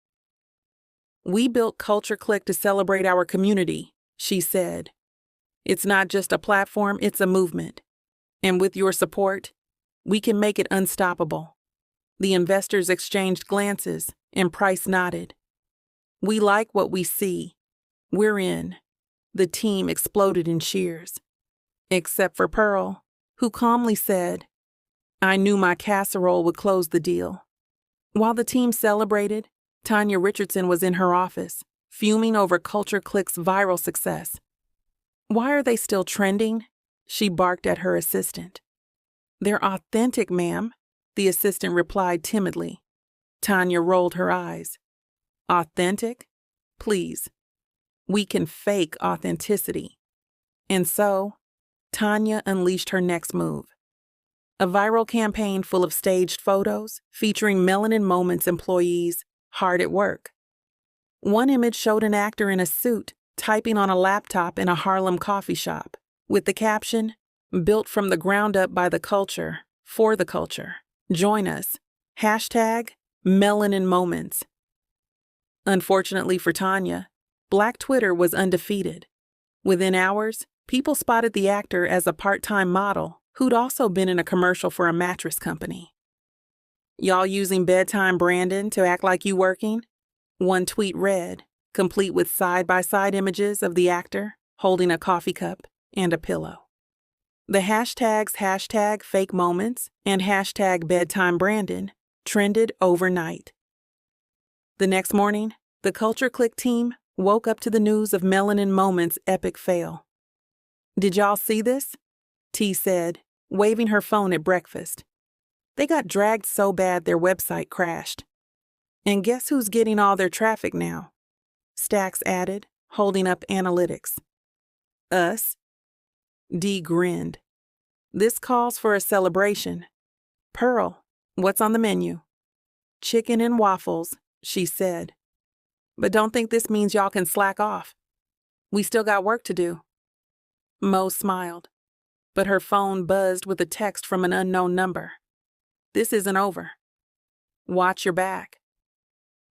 "We built Culture Click to celebrate our community," she said. "It's not just a platform, it's a movement. And with your support, we can make it unstoppable." The investors exchanged glances, and Price nodded. "We like what we see. We're in." The team exploded in cheers. Except for Pearl, who calmly said, "I knew my casserole would close the deal." While the team celebrated, Tanya Richardson was in her office, fuming over Culture Click's viral success. "Why are they still trending?" she barked at her assistant. "They're authentic, ma'am," the assistant replied timidly. Tanya rolled her eyes. "Authentic? Please. We can fake authenticity." And so, Tanya unleashed her next move. A viral campaign full of staged photos featuring Melanin Moments employees hard at work. One image showed an actor in a suit typing on a laptop in a Harlem coffee shop, with the caption, "Built from the ground up by the culture, for the culture. Join us. #Melanin Moments." Unfortunately for Tanya, Black Twitter was undefeated. Within hours, people spotted the actor as a part-time model who'd also been in a commercial for a mattress company. "Y'all using bedtime Brandon to act like you working?" One tweet read, complete with side-by-side images of the actor holding a coffee cup and a pillow. The hashtags #FakeMoments and #BedtimeBrandon trended overnight. The next morning, the Culture Click team woke up to the news of Melanin Moments' epic fail. "Did y'all see this?" T said, waving her phone at breakfast. "They got dragged so bad their website crashed. And guess who's getting all their traffic now?" Stacks added, holding up analytics. "Us?" D grinned. "This calls for a celebration. Pearl, what's on the menu?" "Chicken and waffles," she said. "But don't think this means y'all can slack off. We still got work to do." Mo smiled, but her phone buzzed with a text from an unknown number. "This isn't over. Watch your back."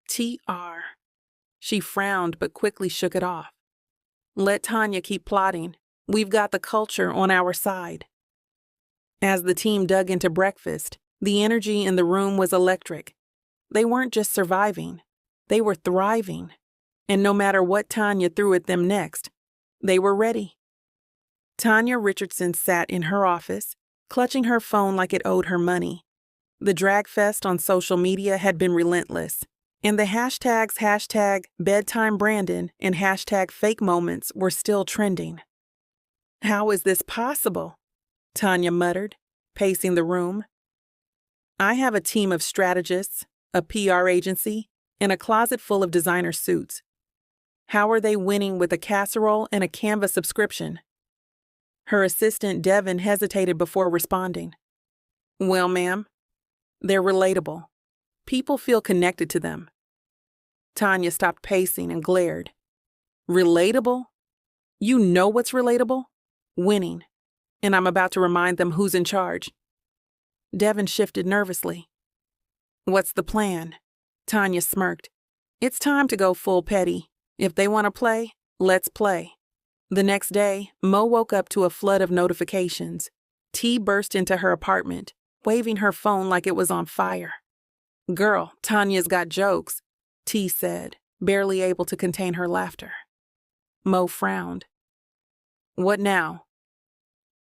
TR. She frowned but quickly shook it off. "Let Tanya keep plotting. We've got the culture on our side." As the team dug into breakfast, the energy in the room was electric. They weren't just surviving, they were thriving. And no matter what Tanya threw at them next, they were ready. Tanya Richardson sat in her office, clutching her phone like it owed her money. The drag fest on social media had been relentless, and the hashtags #BedtimeBrandon and #FakeMoments were still trending. "How is this possible?" Tanya muttered, pacing the room. "I have a team of strategists, a PR agency, and a closet full of designer suits. How are they winning with a casserole and a Canva subscription?" Her assistant Devin hesitated before responding. "Well, ma'am, they're relatable. People feel connected to them." Tanya stopped pacing and glared. "Relatable? You know what's relatable? Winning. And I'm about to remind them who's in charge." Devin shifted nervously. "What's the plan?" Tanya smirked. "It's time to go full petty. If they want to play, let's play." The next day, Mo woke up to a flood of notifications. T burst into her apartment, waving her phone like it was on fire. "Girl, Tanya's got jokes," T said, barely able to contain her laughter. Mo frowned. "What now?"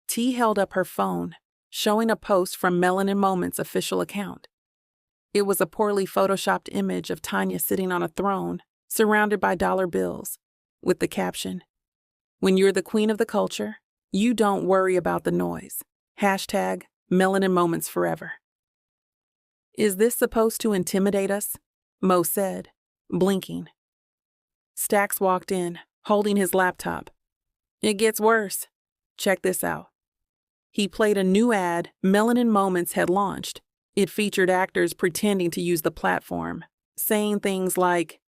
T held up her phone, showing a post from Melanin Moments' official account. It was a poorly photoshopped image of Tanya sitting on a throne, surrounded by dollar bills, with the caption, "When you're the queen of the culture, you don't worry about the noise. #Melanin Moments forever." "Is this supposed to intimidate us?" Mo said, blinking. Stacks walked in, holding his laptop. "It gets worse. Check this out." He played a new ad Melanin Moments had launched. It featured actors pretending to use the platform, saying things like,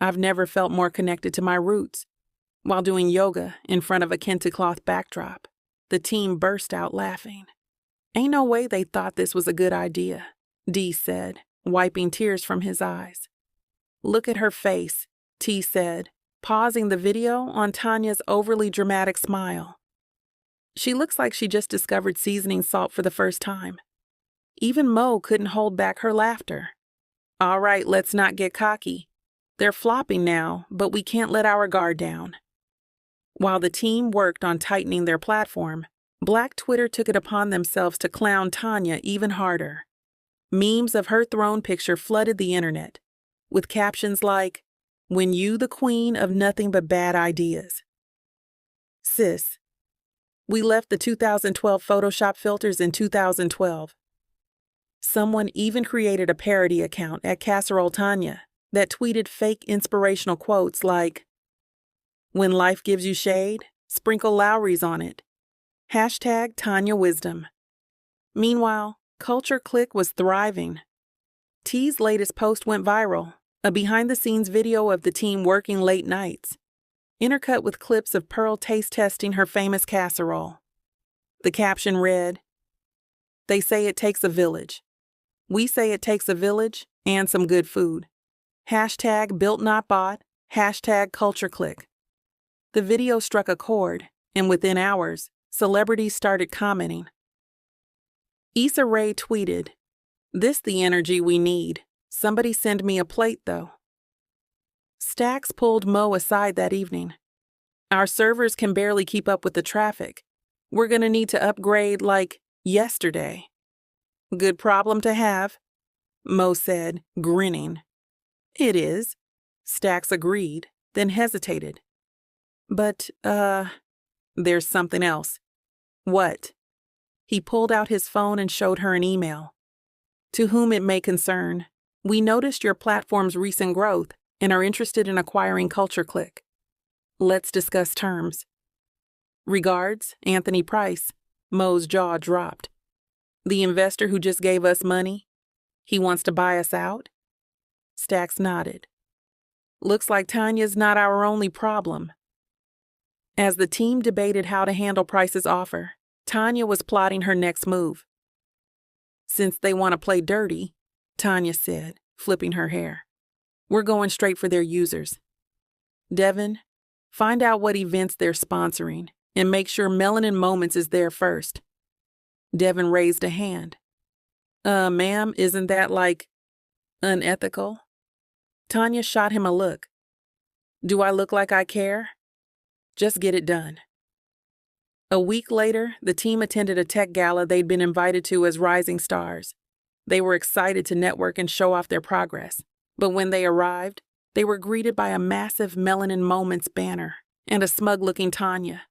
I've never felt more connected to my roots. While doing yoga in front of a kente cloth backdrop, the team burst out laughing. Ain't no way they thought this was a good idea, Dee said, wiping tears from his eyes. Look at her face, T said, pausing the video on Tanya's overly dramatic smile. She looks like she just discovered seasoning salt for the first time. Even Mo couldn't hold back her laughter. All right, let's not get cocky. They're flopping now, but we can't let our guard down. While the team worked on tightening their platform, Black Twitter took it upon themselves to clown Tanya even harder. Memes of her throne picture flooded the internet, with captions like, "When you the queen of nothing but bad ideas." Sis, we left the 2012 Photoshop filters in 2012. Someone even created a parody account at Casserole Tanya that tweeted fake inspirational quotes like, "When life gives you shade, sprinkle Lowry's on it. Hashtag Tanya Wisdom." Meanwhile, Culture Click was thriving. T's latest post went viral, a behind-the-scenes video of the team working late nights, intercut with clips of Pearl taste testing her famous casserole. The caption read, "They say it takes a village. We say it takes a village and some good food. Hashtag built not bought, hashtag Culture Click." The video struck a chord, and within hours, celebrities started commenting. Issa Rae tweeted, "This the energy we need. Somebody send me a plate, though." Stax pulled Mo aside that evening. "Our servers can barely keep up with the traffic. We're gonna need to upgrade like yesterday." "Good problem to have," Mo said, grinning. "It is," Stax agreed, then hesitated. "But, there's something else." "What?" He pulled out his phone and showed her an email. "To whom it may concern, we noticed your platform's recent growth and are interested in acquiring Culture Click. Let's discuss terms. Regards, Anthony Price." Mo's jaw dropped. "The investor who just gave us money? He wants to buy us out?" Stax nodded. "Looks like Tanya's not our only problem." As the team debated how to handle Price's offer, Tanya was plotting her next move. "Since they want to play dirty," Tanya said, flipping her hair, "we're going straight for their users. Devin, find out what events they're sponsoring and make sure Melanin Moments is there first." Devin raised a hand. Ma'am, isn't that like unethical?" Tanya shot him a look. "Do I look like I care? Just get it done." A week later, the team attended a tech gala they'd been invited to as rising stars. They were excited to network and show off their progress, but when they arrived, they were greeted by a massive Melanin Moments banner and a smug-looking Tanya.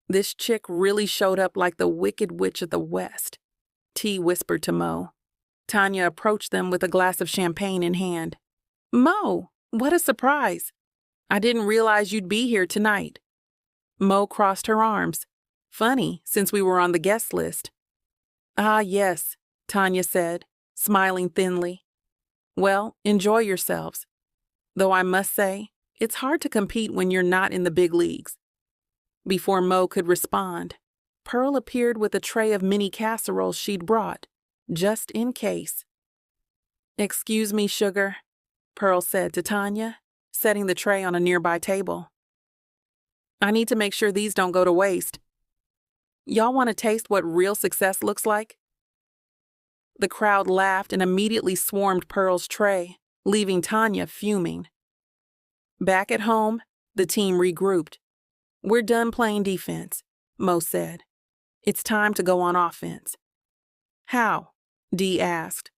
"This chick really showed up like the Wicked Witch of the West," T whispered to Mo. Tanya approached them with a glass of champagne in hand. "Mo, what a surprise! I didn't realize you'd be here tonight." Mo crossed her arms. "Funny, since we were on the guest list." "Ah, yes," Tanya said, smiling thinly. "Well, enjoy yourselves. Though I must say, it's hard to compete when you're not in the big leagues." Before Mo could respond, Pearl appeared with a tray of mini casseroles she'd brought, just in case. "Excuse me, sugar," Pearl said to Tanya, setting the tray on a nearby table. "I need to make sure these don't go to waste. Y'all want to taste what real success looks like?" The crowd laughed and immediately swarmed Pearl's tray, leaving Tanya fuming. Back at home, the team regrouped. "We're done playing defense," Mo said. "It's time to go on offense." "How?" Dee asked.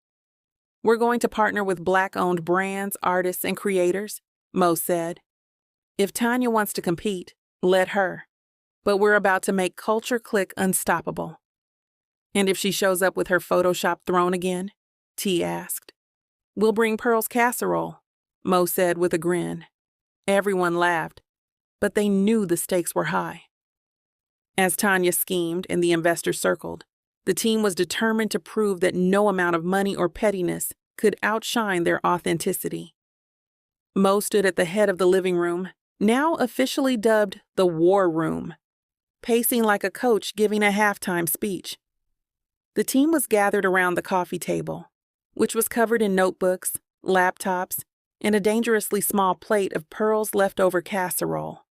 "We're going to partner with Black-owned brands, artists, and creators," Mo said. "If Tanya wants to compete, let her. But we're about to make Culture Click unstoppable." "And if she shows up with her Photoshop throne again?" T asked. "We'll bring Pearl's casserole," Mo said with a grin. Everyone laughed, but they knew the stakes were high. As Tanya schemed and the investors circled, the team was determined to prove that no amount of money or pettiness could outshine their authenticity. Mo stood at the head of the living room, now officially dubbed the War Room, pacing like a coach giving a halftime speech. The team was gathered around the coffee table, which was covered in notebooks, laptops, and a dangerously small plate of Pearl's leftover casserole.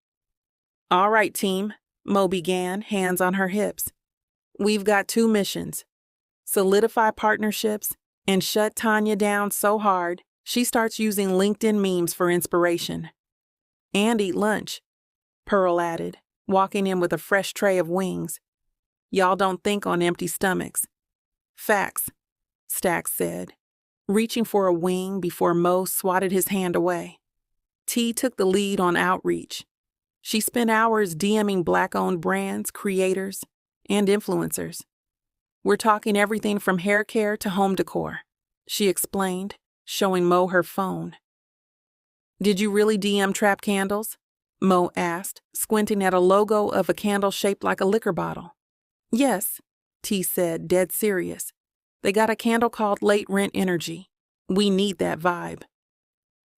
"All right, team," Mo began, hands on her hips. "We've got 2 missions. Solidify partnerships and shut Tanya down so hard she starts using LinkedIn memes for inspiration. And eat lunch," Pearl added, walking in with a fresh tray of wings. "Y'all don't think on empty stomachs." "Facts," Stax said, reaching for a wing before Mo swatted his hand away. T took the lead on outreach. She spent hours DMing Black-owned brands, creators, and influencers. "We're talking everything from hair care to home decor," she explained, showing Mo her phone. "Did you really DM Trap Candles?" Mo asked, squinting at a logo of a candle shaped like a liquor bottle. "Yes," T said, dead serious. "They got a candle called Late Rent Energy. We need that vibe."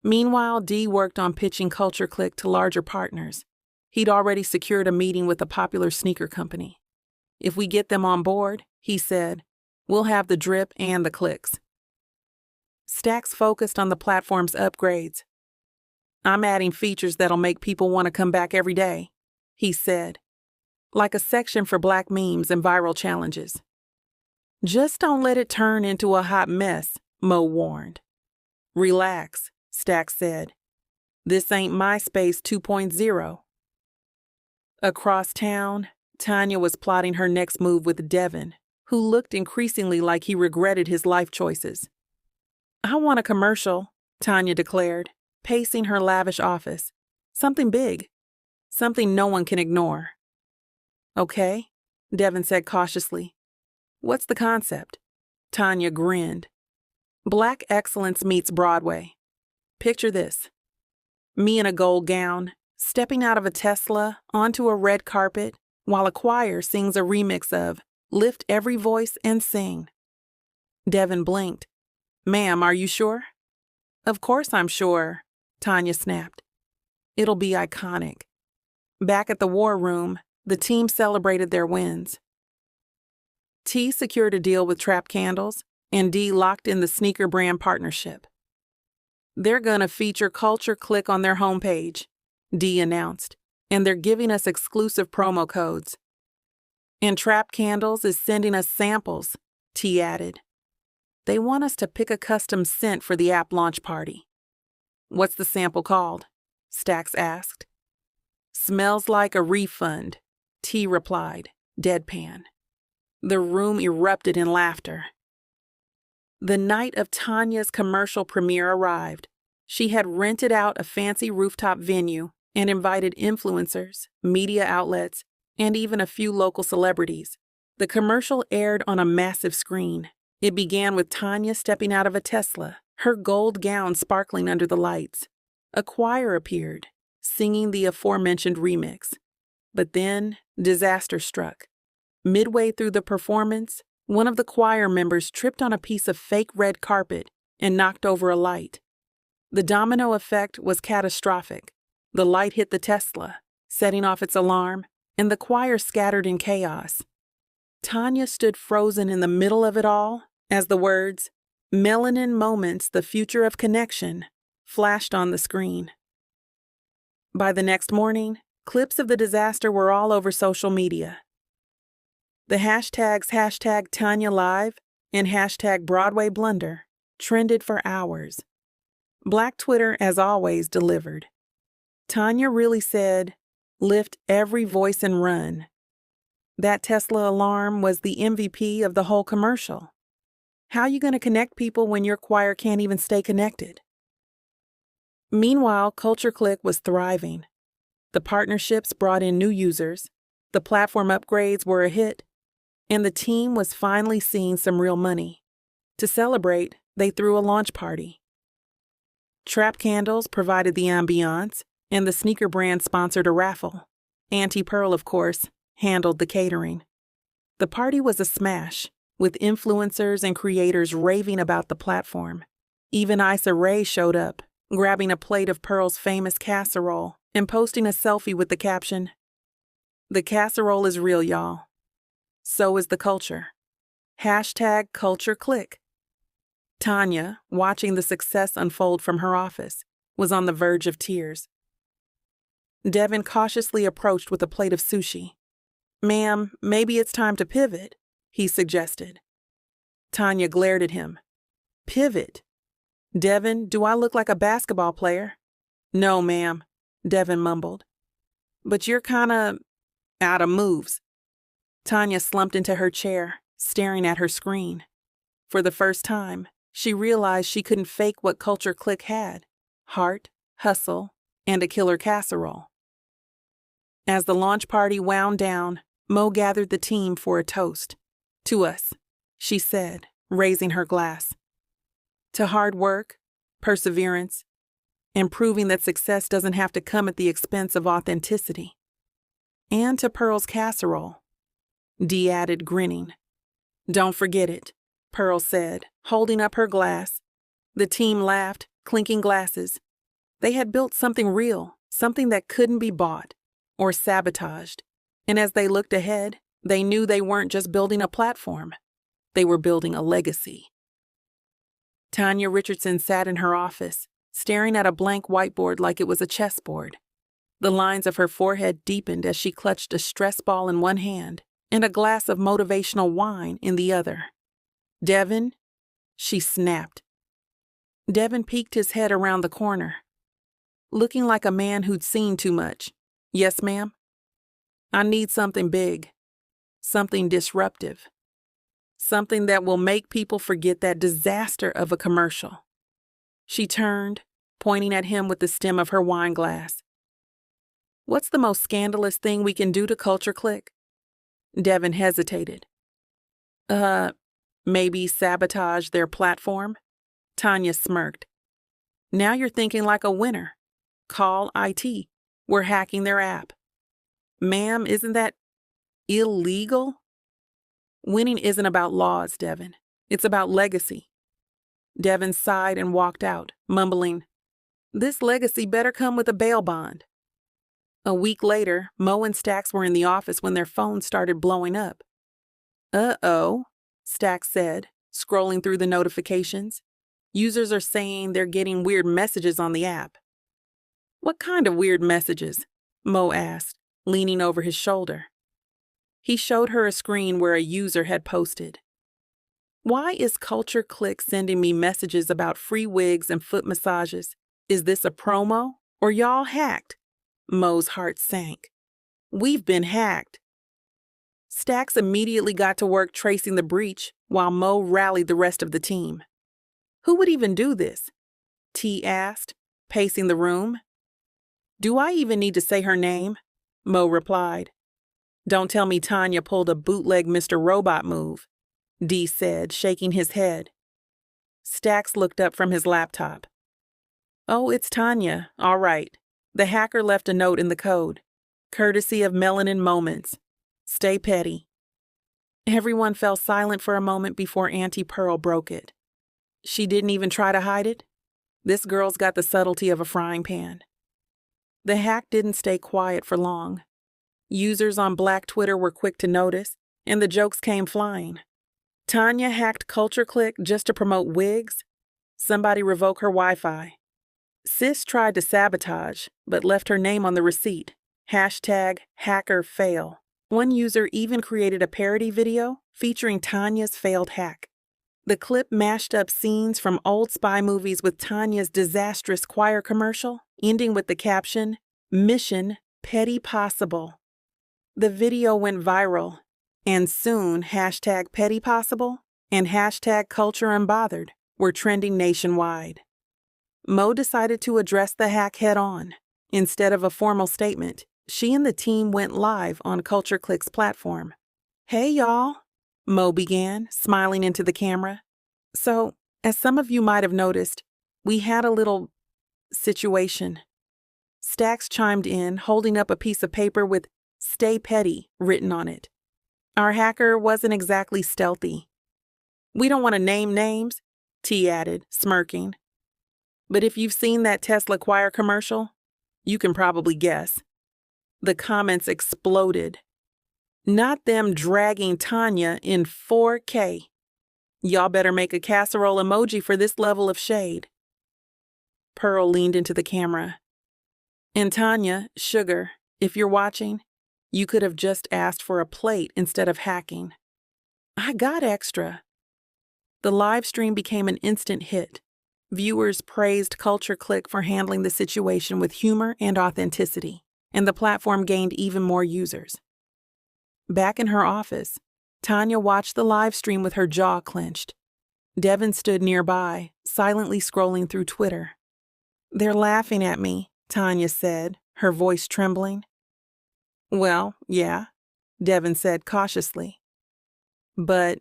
Meanwhile, D worked on pitching Culture Click to larger partners. He'd already secured a meeting with a popular sneaker company. "If we get them on board," he said, "we'll have the drip and the clicks." Stax focused on the platform's upgrades. "I'm adding features that'll make people want to come back every day," he said, like a section for Black memes and viral challenges. "Just don't let it turn into a hot mess," Mo warned. "Relax," Stax said. "This ain't MySpace 2.0. Across town, Tanya was plotting her next move with Devin, who looked increasingly like he regretted his life choices. "I want a commercial," Tanya declared, pacing her lavish office. "Something big. Something no one can ignore." "Okay," Devin said cautiously. "What's the concept?" Tanya grinned. "Black excellence meets Broadway. Picture this. Me in a gold gown, stepping out of a Tesla onto a red carpet while a choir sings a remix of Lift Every Voice and Sing." Devin blinked. "Ma'am, are you sure?" "Of course I'm sure," Tanya snapped. "It'll be iconic." Back at the War Room, the team celebrated their wins. T secured a deal with Trap Candles, and D locked in the sneaker brand partnership. "They're gonna feature Culture Click on their homepage," D announced, "and they're giving us exclusive promo codes." "And Trap Candles is sending us samples," T added. "They want us to pick a custom scent for the app launch party." "What's the sample called?" Stax asked. "Smells like a refund," T replied, deadpan. The room erupted in laughter. The night of Tanya's commercial premiere arrived. She had rented out a fancy rooftop venue and invited influencers, media outlets, and even a few local celebrities. The commercial aired on a massive screen. It began with Tanya stepping out of a Tesla, her gold gown sparkling under the lights. A choir appeared, singing the aforementioned remix. But then, disaster struck. Midway through the performance, one of the choir members tripped on a piece of fake red carpet and knocked over a light. The domino effect was catastrophic. The light hit the Tesla, setting off its alarm, and the choir scattered in chaos. Tanya stood frozen in the middle of it all as the words, "Melanin Moments, the Future of Connection," flashed on the screen. By the next morning, clips of the disaster were all over social media. The hashtags #TanyaLive and #BroadwayBlunder trended for hours. Black Twitter, as always, delivered. Tanya really said, "Lift every voice and run." That Tesla alarm was the MVP of the whole commercial. How you going to connect people when your choir can't even stay connected? Meanwhile, Culture Click was thriving. The partnerships brought in new users, the platform upgrades were a hit, and the team was finally seeing some real money. To celebrate, they threw a launch party. Trap Candles provided the ambiance, and the sneaker brand sponsored a raffle. Auntie Pearl, of course, handled the catering. The party was a smash, with influencers and creators raving about the platform. Even Issa Rae showed up, grabbing a plate of Pearl's famous casserole and posting a selfie with the caption, "The casserole is real, y'all. So is the culture. #CultureClick." Tanya, watching the success unfold from her office, was on the verge of tears. Devin cautiously approached with a plate of sushi. "Ma'am, maybe it's time to pivot," he suggested. Tanya glared at him. "Pivot? Devin, do I look like a basketball player?" "No, ma'am," Devin mumbled. "But you're kinda out of moves." Tanya slumped into her chair, staring at her screen. For the first time, she realized she couldn't fake what Culture Click had: heart, hustle, and a killer casserole. As the launch party wound down, Mo gathered the team for a toast. "To us," she said, raising her glass. "To hard work, perseverance, and proving that success doesn't have to come at the expense of authenticity. And to Pearl's casserole," Dee added, grinning. "Don't forget it," Pearl said, holding up her glass. The team laughed, clinking glasses. They had built something real, something that couldn't be bought or sabotaged. And as they looked ahead, they knew they weren't just building a platform. They were building a legacy. Tanya Richardson sat in her office, staring at a blank whiteboard like it was a chessboard. The lines of her forehead deepened as she clutched a stress ball in one hand and a glass of motivational wine in the other. "Devin," she snapped. Devin peeked his head around the corner, looking like a man who'd seen too much. "Yes, ma'am?" "I need something big, something disruptive, something that will make people forget that disaster of a commercial." She turned, pointing at him with the stem of her wine glass. "What's the most scandalous thing we can do to Culture Click?" Devin hesitated. Maybe sabotage their platform?" Tanya smirked. "Now you're thinking like a winner. Call IT. We're hacking their app." "Ma'am, isn't that illegal?" "Winning isn't about laws, Devin. It's about legacy." Devin sighed and walked out, mumbling, "This legacy better come with a bail bond." A week later, Mo and Stax were in the office when their phones started blowing up. "Uh-oh," Stax said, scrolling through the notifications. "Users are saying they're getting weird messages on the app." "What kind of weird messages?" Mo asked, leaning over his shoulder. He showed her a screen where a user had posted, "Why is Culture Click sending me messages about free wigs and foot massages? Is this a promo? Or y'all hacked?" Mo's heart sank. "We've been hacked." Stax immediately got to work tracing the breach while Mo rallied the rest of the team. "Who would even do this?" T asked, pacing the room. "Do I even need to say her name?" Mo replied. "Don't tell me Tanya pulled a bootleg Mr. Robot move," D said, shaking his head. Stax looked up from his laptop. "Oh, it's Tanya. All right. The hacker left a note in the code. Courtesy of Melanin Moments. Stay petty." Everyone fell silent for a moment before Auntie Pearl broke it. "She didn't even try to hide it? This girl's got the subtlety of a frying pan." The hack didn't stay quiet for long. Users on Black Twitter were quick to notice, and the jokes came flying. "Tanya hacked Culture Click just to promote wigs? Somebody revoke her Wi-Fi." "Sis tried to sabotage, but left her name on the receipt. #HackerFail." One user even created a parody video featuring Tanya's failed hack. The clip mashed up scenes from old spy movies with Tanya's disastrous choir commercial, ending with the caption, "Mission Petty Possible." The video went viral, and soon #PettyPossible and #CultureUnbothered were trending nationwide. Mo decided to address the hack head-on. Instead of a formal statement, she and the team went live on Culture Click's platform. "Hey, y'all," Mo began, smiling into the camera. "So, as some of you might have noticed, we had a little situation." Stax chimed in, holding up a piece of paper with "Stay Petty" written on it. "Our hacker wasn't exactly stealthy." "We don't want to name names," T added, smirking. But if you've seen that Tesla choir commercial, you can probably guess. The comments exploded. Not them dragging Tanya in 4K. Y'all better make a casserole emoji for this level of shade. Pearl leaned into the camera. And Tanya, sugar, if you're watching, you could have just asked for a plate instead of hacking. I got extra. The live stream became an instant hit. Viewers praised Culture Click for handling the situation with humor and authenticity, and the platform gained even more users. Back in her office, Tanya watched the live stream with her jaw clenched. Devin stood nearby, silently scrolling through Twitter. "They're laughing at me," Tanya said, her voice trembling. "Well, yeah," Devin said cautiously. "But,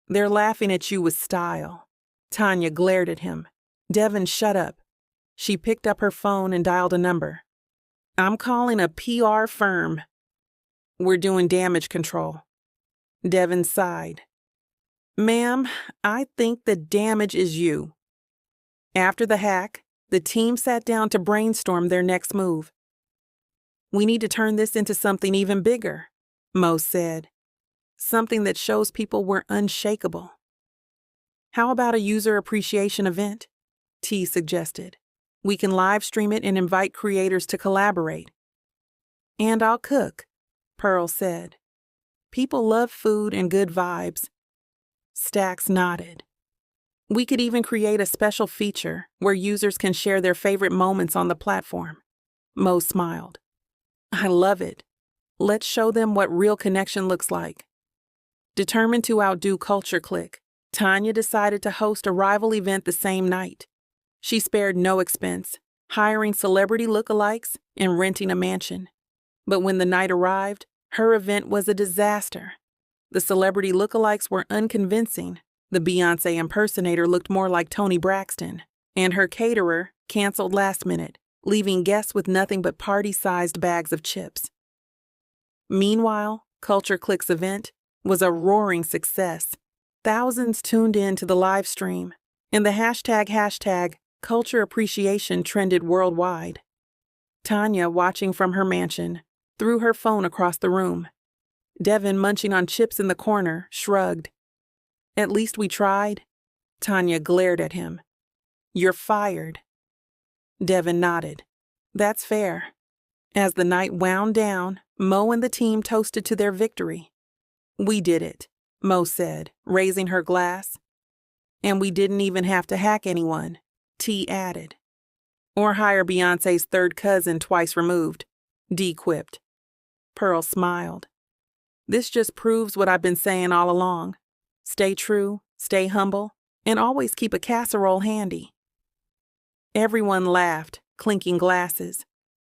they're laughing at you with style." Tanya glared at him. Devin, shut up. She picked up her phone and dialed a number. "I'm calling a PR firm. We're doing damage control." Devin sighed. "Ma'am, I think the damage is you." After the hack, the team sat down to brainstorm their next move. "We need to turn this into something even bigger," Mo said. "Something that shows people we're unshakable." "How about a user appreciation event?" T suggested. "We can live stream it and invite creators to collaborate." "And I'll cook," Pearl said. "People love food and good vibes." Stax nodded. "We could even create a special feature where users can share their favorite moments on the platform." Mo smiled. "I love it. Let's show them what real connection looks like." Determined to outdo Culture Click, Tanya decided to host a rival event the same night. She spared no expense, hiring celebrity lookalikes and renting a mansion. But when the night arrived, her event was a disaster. The celebrity lookalikes were unconvincing. The Beyoncé impersonator looked more like Toni Braxton, and her caterer canceled last minute, leaving guests with nothing but party-sized bags of chips. Meanwhile, Culture Click's event was a roaring success. Thousands tuned in to the live stream, and the hashtag Culture Appreciation trended worldwide. Tanya, watching from her mansion, threw her phone across the room. Devin, munching on chips in the corner, shrugged. "At least we tried." Tanya glared at him. "You're fired." Devin nodded. "That's fair." As the night wound down, Mo and the team toasted to their victory. "We did it," Mo said, raising her glass. "And we didn't even have to hack anyone," T added. "Or hire Beyoncé's third cousin twice removed," D quipped. Pearl smiled. "This just proves what I've been saying all along. Stay true, stay humble, and always keep a casserole handy." Everyone laughed, clinking glasses.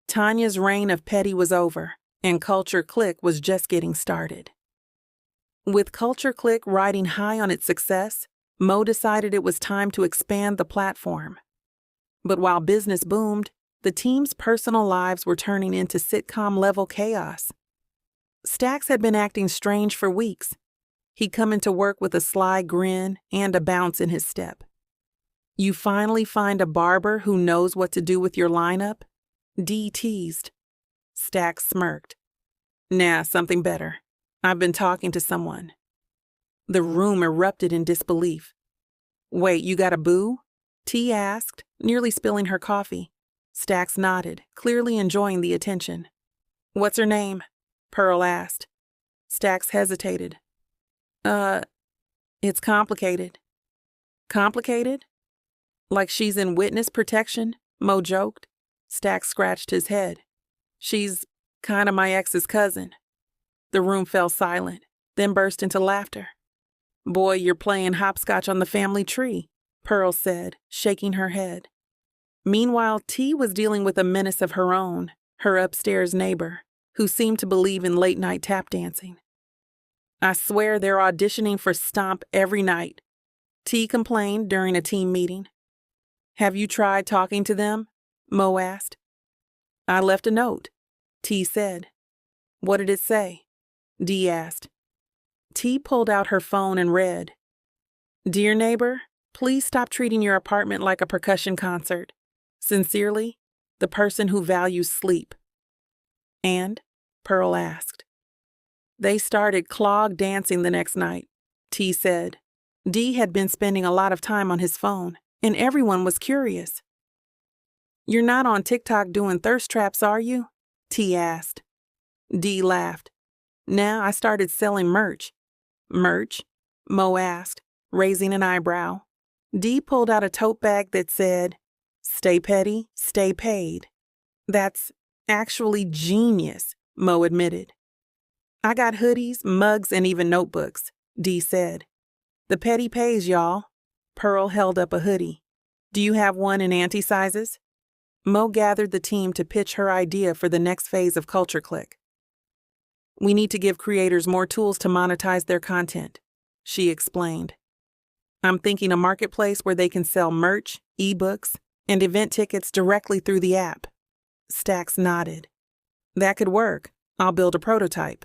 Tanya's reign of petty was over, and Culture Click was just getting started. With Culture Click riding high on its success, Mo decided it was time to expand the platform. But while business boomed, the team's personal lives were turning into sitcom-level chaos. Stax had been acting strange for weeks. He'd come into work with a sly grin and a bounce in his step. "You finally find a barber who knows what to do with your lineup?" D teased. Stax smirked. "Nah, something better. I've been talking to someone." The room erupted in disbelief. "Wait, you got a boo?" T asked, nearly spilling her coffee. Stax nodded, clearly enjoying the attention. "What's her name?" Pearl asked. Stax hesitated. It's complicated." "Complicated? Like she's in witness protection?" Mo joked. Stax scratched his head. "She's kinda my ex's cousin." The room fell silent, then burst into laughter. "Boy, you're playing hopscotch on the family tree," Pearl said, shaking her head. Meanwhile, T was dealing with a menace of her own, her upstairs neighbor, who seemed to believe in late-night tap dancing. "I swear they're auditioning for Stomp every night," T complained during a team meeting. "Have you tried talking to them?" Mo asked. "I left a note," T said. "What did it say?" D asked. T pulled out her phone and read, "Dear neighbor, Please stop treating your apartment like a percussion concert. Sincerely, the person who values sleep. And? Pearl asked. They started clog dancing the next night, T said. D had been spending a lot of time on his phone, and everyone was curious. You're not on TikTok doing thirst traps, are you? T asked. D laughed. Now I started selling merch. Merch? Mo asked, raising an eyebrow. D pulled out a tote bag that said, Stay petty, stay paid. That's actually genius, Mo admitted. I got hoodies, mugs, and even notebooks, D said. The petty pays, y'all. Pearl held up a hoodie. Do you have one in auntie sizes? Mo gathered the team to pitch her idea for the next phase of Culture Click. We need to give creators more tools to monetize their content, she explained. I'm thinking a marketplace where they can sell merch, ebooks, and event tickets directly through the app. Stacks nodded. That could work. I'll build a prototype.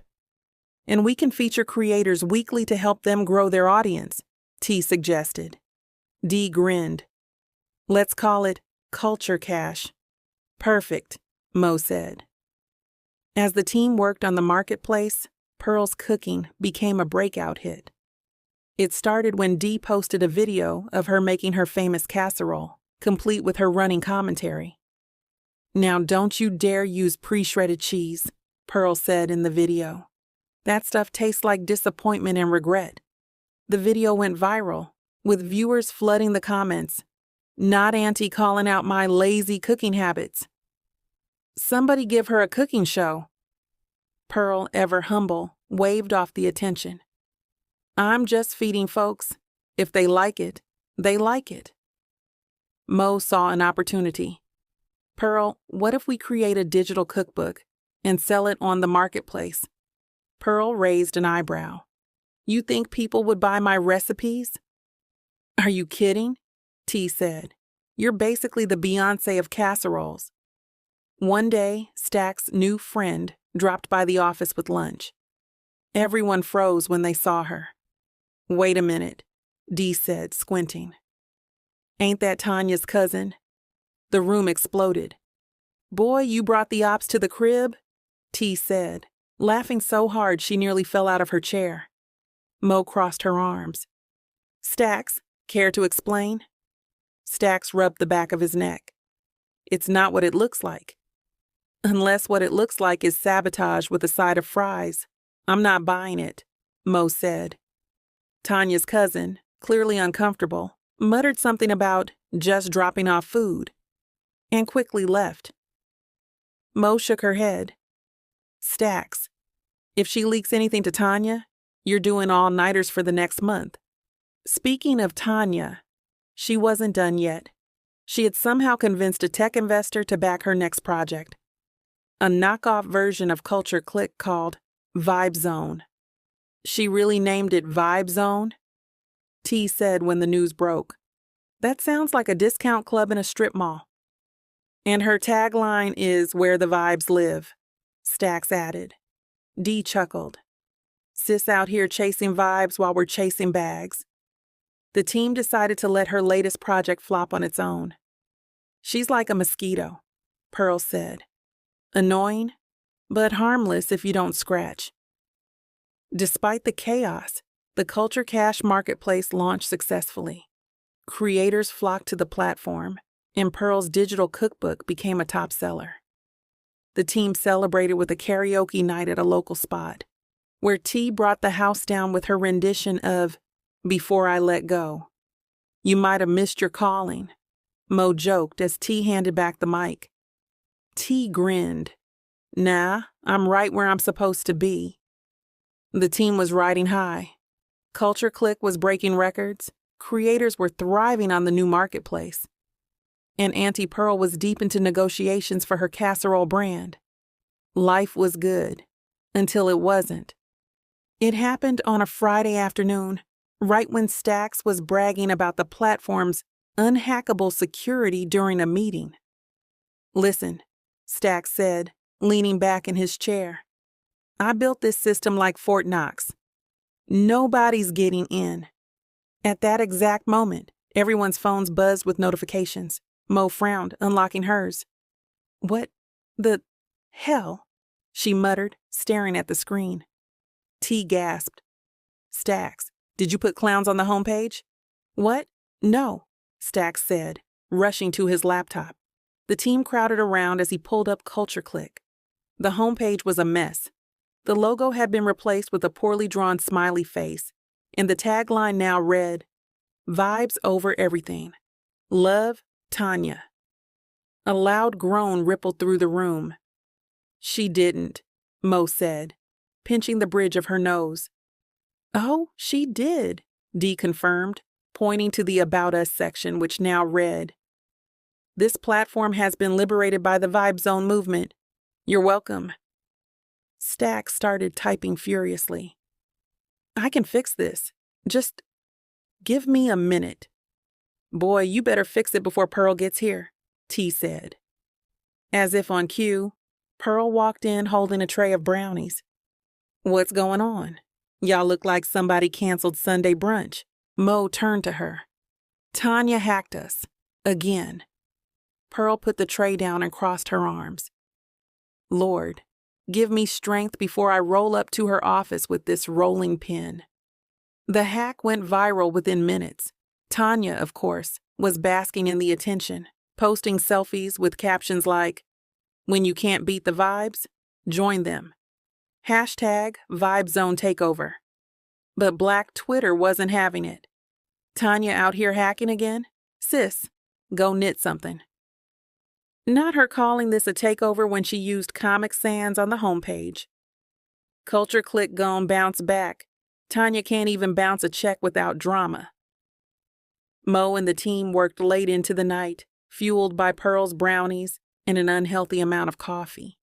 And we can feature creators weekly to help them grow their audience, T suggested. D grinned. Let's call it Culture Cash. Perfect, Mo said. As the team worked on the marketplace, Pearl's cooking became a breakout hit. It started when D posted a video of her making her famous casserole, complete with her running commentary. Now don't you dare use pre-shredded cheese, Pearl said in the video. That stuff tastes like disappointment and regret. The video went viral, with viewers flooding the comments. Not auntie calling out my lazy cooking habits. Somebody give her a cooking show. Pearl, ever humble, waved off the attention. I'm just feeding folks. If they like it, they like it. Mo saw an opportunity. Pearl, what if we create a digital cookbook and sell it on the marketplace? Pearl raised an eyebrow. You think people would buy my recipes? Are you kidding? T said. You're basically the Beyoncé of casseroles. One day, Stack's new friend dropped by the office with lunch. Everyone froze when they saw her. Wait a minute, D said, squinting. Ain't that Tanya's cousin? The room exploded. Boy, you brought the ops to the crib? T said, laughing so hard she nearly fell out of her chair. Mo crossed her arms. Stacks, care to explain? Stacks rubbed the back of his neck. It's not what it looks like. Unless what it looks like is sabotage with a side of fries. I'm not buying it, Mo said. Tanya's cousin, clearly uncomfortable, muttered something about just dropping off food, and quickly left. Mo shook her head. Stacks, if she leaks anything to Tanya, you're doing all-nighters for the next month. Speaking of Tanya, she wasn't done yet. She had somehow convinced a tech investor to back her next project. A knockoff version of Culture Click called Vibe Zone. She really named it Vibe Zone? T said when the news broke. That sounds like a discount club in a strip mall. And her tagline is where the vibes live, Stacks added. D chuckled. Sis out here chasing vibes while we're chasing bags. The team decided to let her latest project flop on its own. She's like a mosquito, Pearl said. Annoying, but harmless if you don't scratch. Despite the chaos, the Culture Cash marketplace launched successfully. Creators flocked to the platform, and Pearl's digital cookbook became a top seller. The team celebrated with a karaoke night at a local spot, where T brought the house down with her rendition of Before I Let Go. You might have missed your calling, Mo joked as T handed back the mic. T grinned. Nah, I'm right where I'm supposed to be. The team was riding high. Culture Click was breaking records. Creators were thriving on the new marketplace. And Auntie Pearl was deep into negotiations for her casserole brand. Life was good, until it wasn't. It happened on a Friday afternoon, right when Stacks was bragging about the platform's unhackable security during a meeting. Listen, Stacks said, leaning back in his chair. I built this system like Fort Knox. Nobody's getting in. At that exact moment, Everyone's phones buzzed with notifications. Mo frowned, unlocking hers. "What the hell?" she muttered, staring at the screen. T gasped. "Stacks, did you put clowns on the homepage?" "What? No," Stacks said, rushing to his laptop. The team crowded around as he pulled up Culture Click. The homepage was a mess. The logo had been replaced with a poorly drawn smiley face, and the tagline now read, "Vibes over everything. Love, Tanya." A loud groan rippled through the room. "She didn't," Mo said, pinching the bridge of her nose. "Oh, she did," Dee confirmed, pointing to the About Us section, which now read, "This platform has been liberated by the Vibe Zone movement. You're welcome." Stack started typing furiously. "I can fix this. Just give me a minute." "Boy, you better fix it before Pearl gets here," T said. As if on cue, Pearl walked in holding a tray of brownies. "What's going on? Y'all look like somebody canceled Sunday brunch." Mo turned to her. "Tanya hacked us. Again." Pearl put the tray down and crossed her arms. "Lord, give me strength before I roll up to her office with this rolling pin." The hack went viral within minutes. Tanya, of course, was basking in the attention, posting selfies with captions like, "When you can't beat the vibes, join them. Hashtag Vibe Zone Takeover." But Black Twitter wasn't having it. "Tanya out here hacking again? Sis, go knit something." Not her calling this a takeover when she used Comic Sans on the homepage. Culture Click gone bounce back. Tanya can't even bounce a check without drama. Mo and the team worked late into the night, fueled by Pearl's brownies and an unhealthy amount of coffee.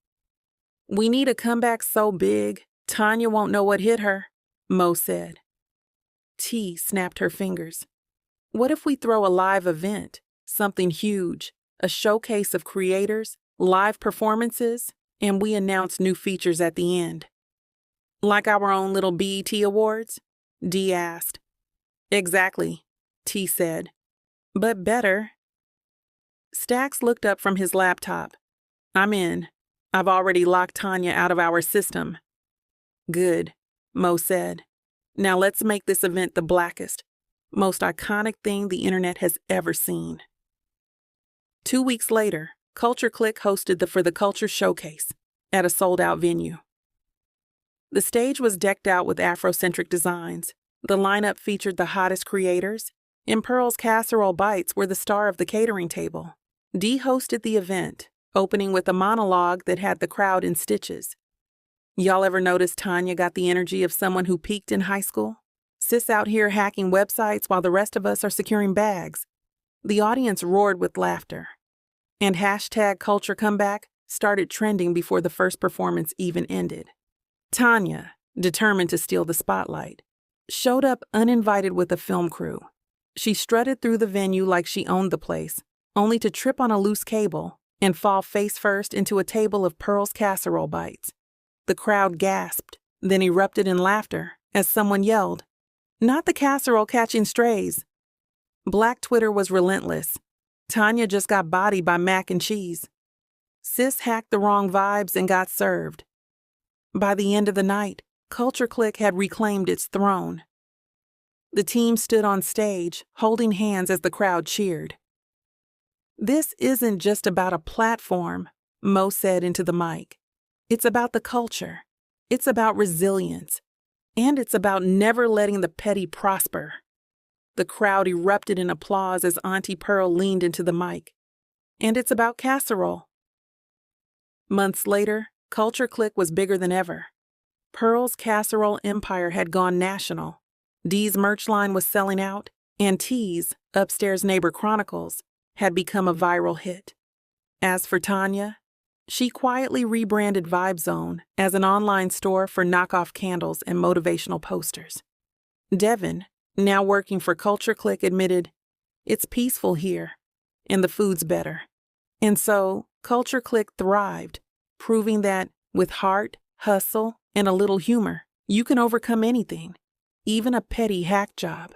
"We need a comeback so big, Tanya won't know what hit her," Mo said. T snapped her fingers. "What if we throw a live event, something huge, a showcase of creators, live performances, and we announce new features at the end?" "Like our own little BET Awards?" Dee asked. "Exactly," T said. "But better." Stacks looked up from his laptop. "I'm in. I've already locked Tanya out of our system." "Good," Mo said. "Now let's make this event the blackest, most iconic thing the internet has ever seen." 2 weeks later, Culture Click hosted the For the Culture Showcase at a sold-out venue. The stage was decked out with Afrocentric designs. The lineup featured the hottest creators, and Pearl's Casserole Bites were the star of the catering table. Dee hosted the event, opening with a monologue that had the crowd in stitches. "Y'all ever notice Tanya got the energy of someone who peaked in high school? Sis out here hacking websites while the rest of us are securing bags." The audience roared with laughter. And hashtag Culture Comeback started trending before the first performance even ended. Tanya, determined to steal the spotlight, showed up uninvited with a film crew. She strutted through the venue like she owned the place, only to trip on a loose cable and fall face first into a table of Pearl's Casserole Bites. The crowd gasped, then erupted in laughter as someone yelled, "Not the casserole catching strays." Black Twitter was relentless. Tanya just got bodied by mac and cheese. Sis hacked the wrong vibes and got served. By the end of the night, Culture Click had reclaimed its throne. The team stood on stage, holding hands as the crowd cheered. "This isn't just about a platform," Mo said into the mic. "It's about the culture. It's about resilience. And it's about never letting the petty prosper." The crowd erupted in applause as Auntie Pearl leaned into the mic. "And it's about casserole." Months later, Culture Click was bigger than ever. Pearl's Casserole empire had gone national. Dee's merch line was selling out, and T's, upstairs neighbor Chronicles, had become a viral hit. As for Tanya, she quietly rebranded Vibe Zone as an online store for knockoff candles and motivational posters. Devin, now working for Culture Click, admitted, "It's peaceful here, and the food's better." And so, Culture Click thrived, proving that with heart, hustle, and a little humor, you can overcome anything, even a petty hack job.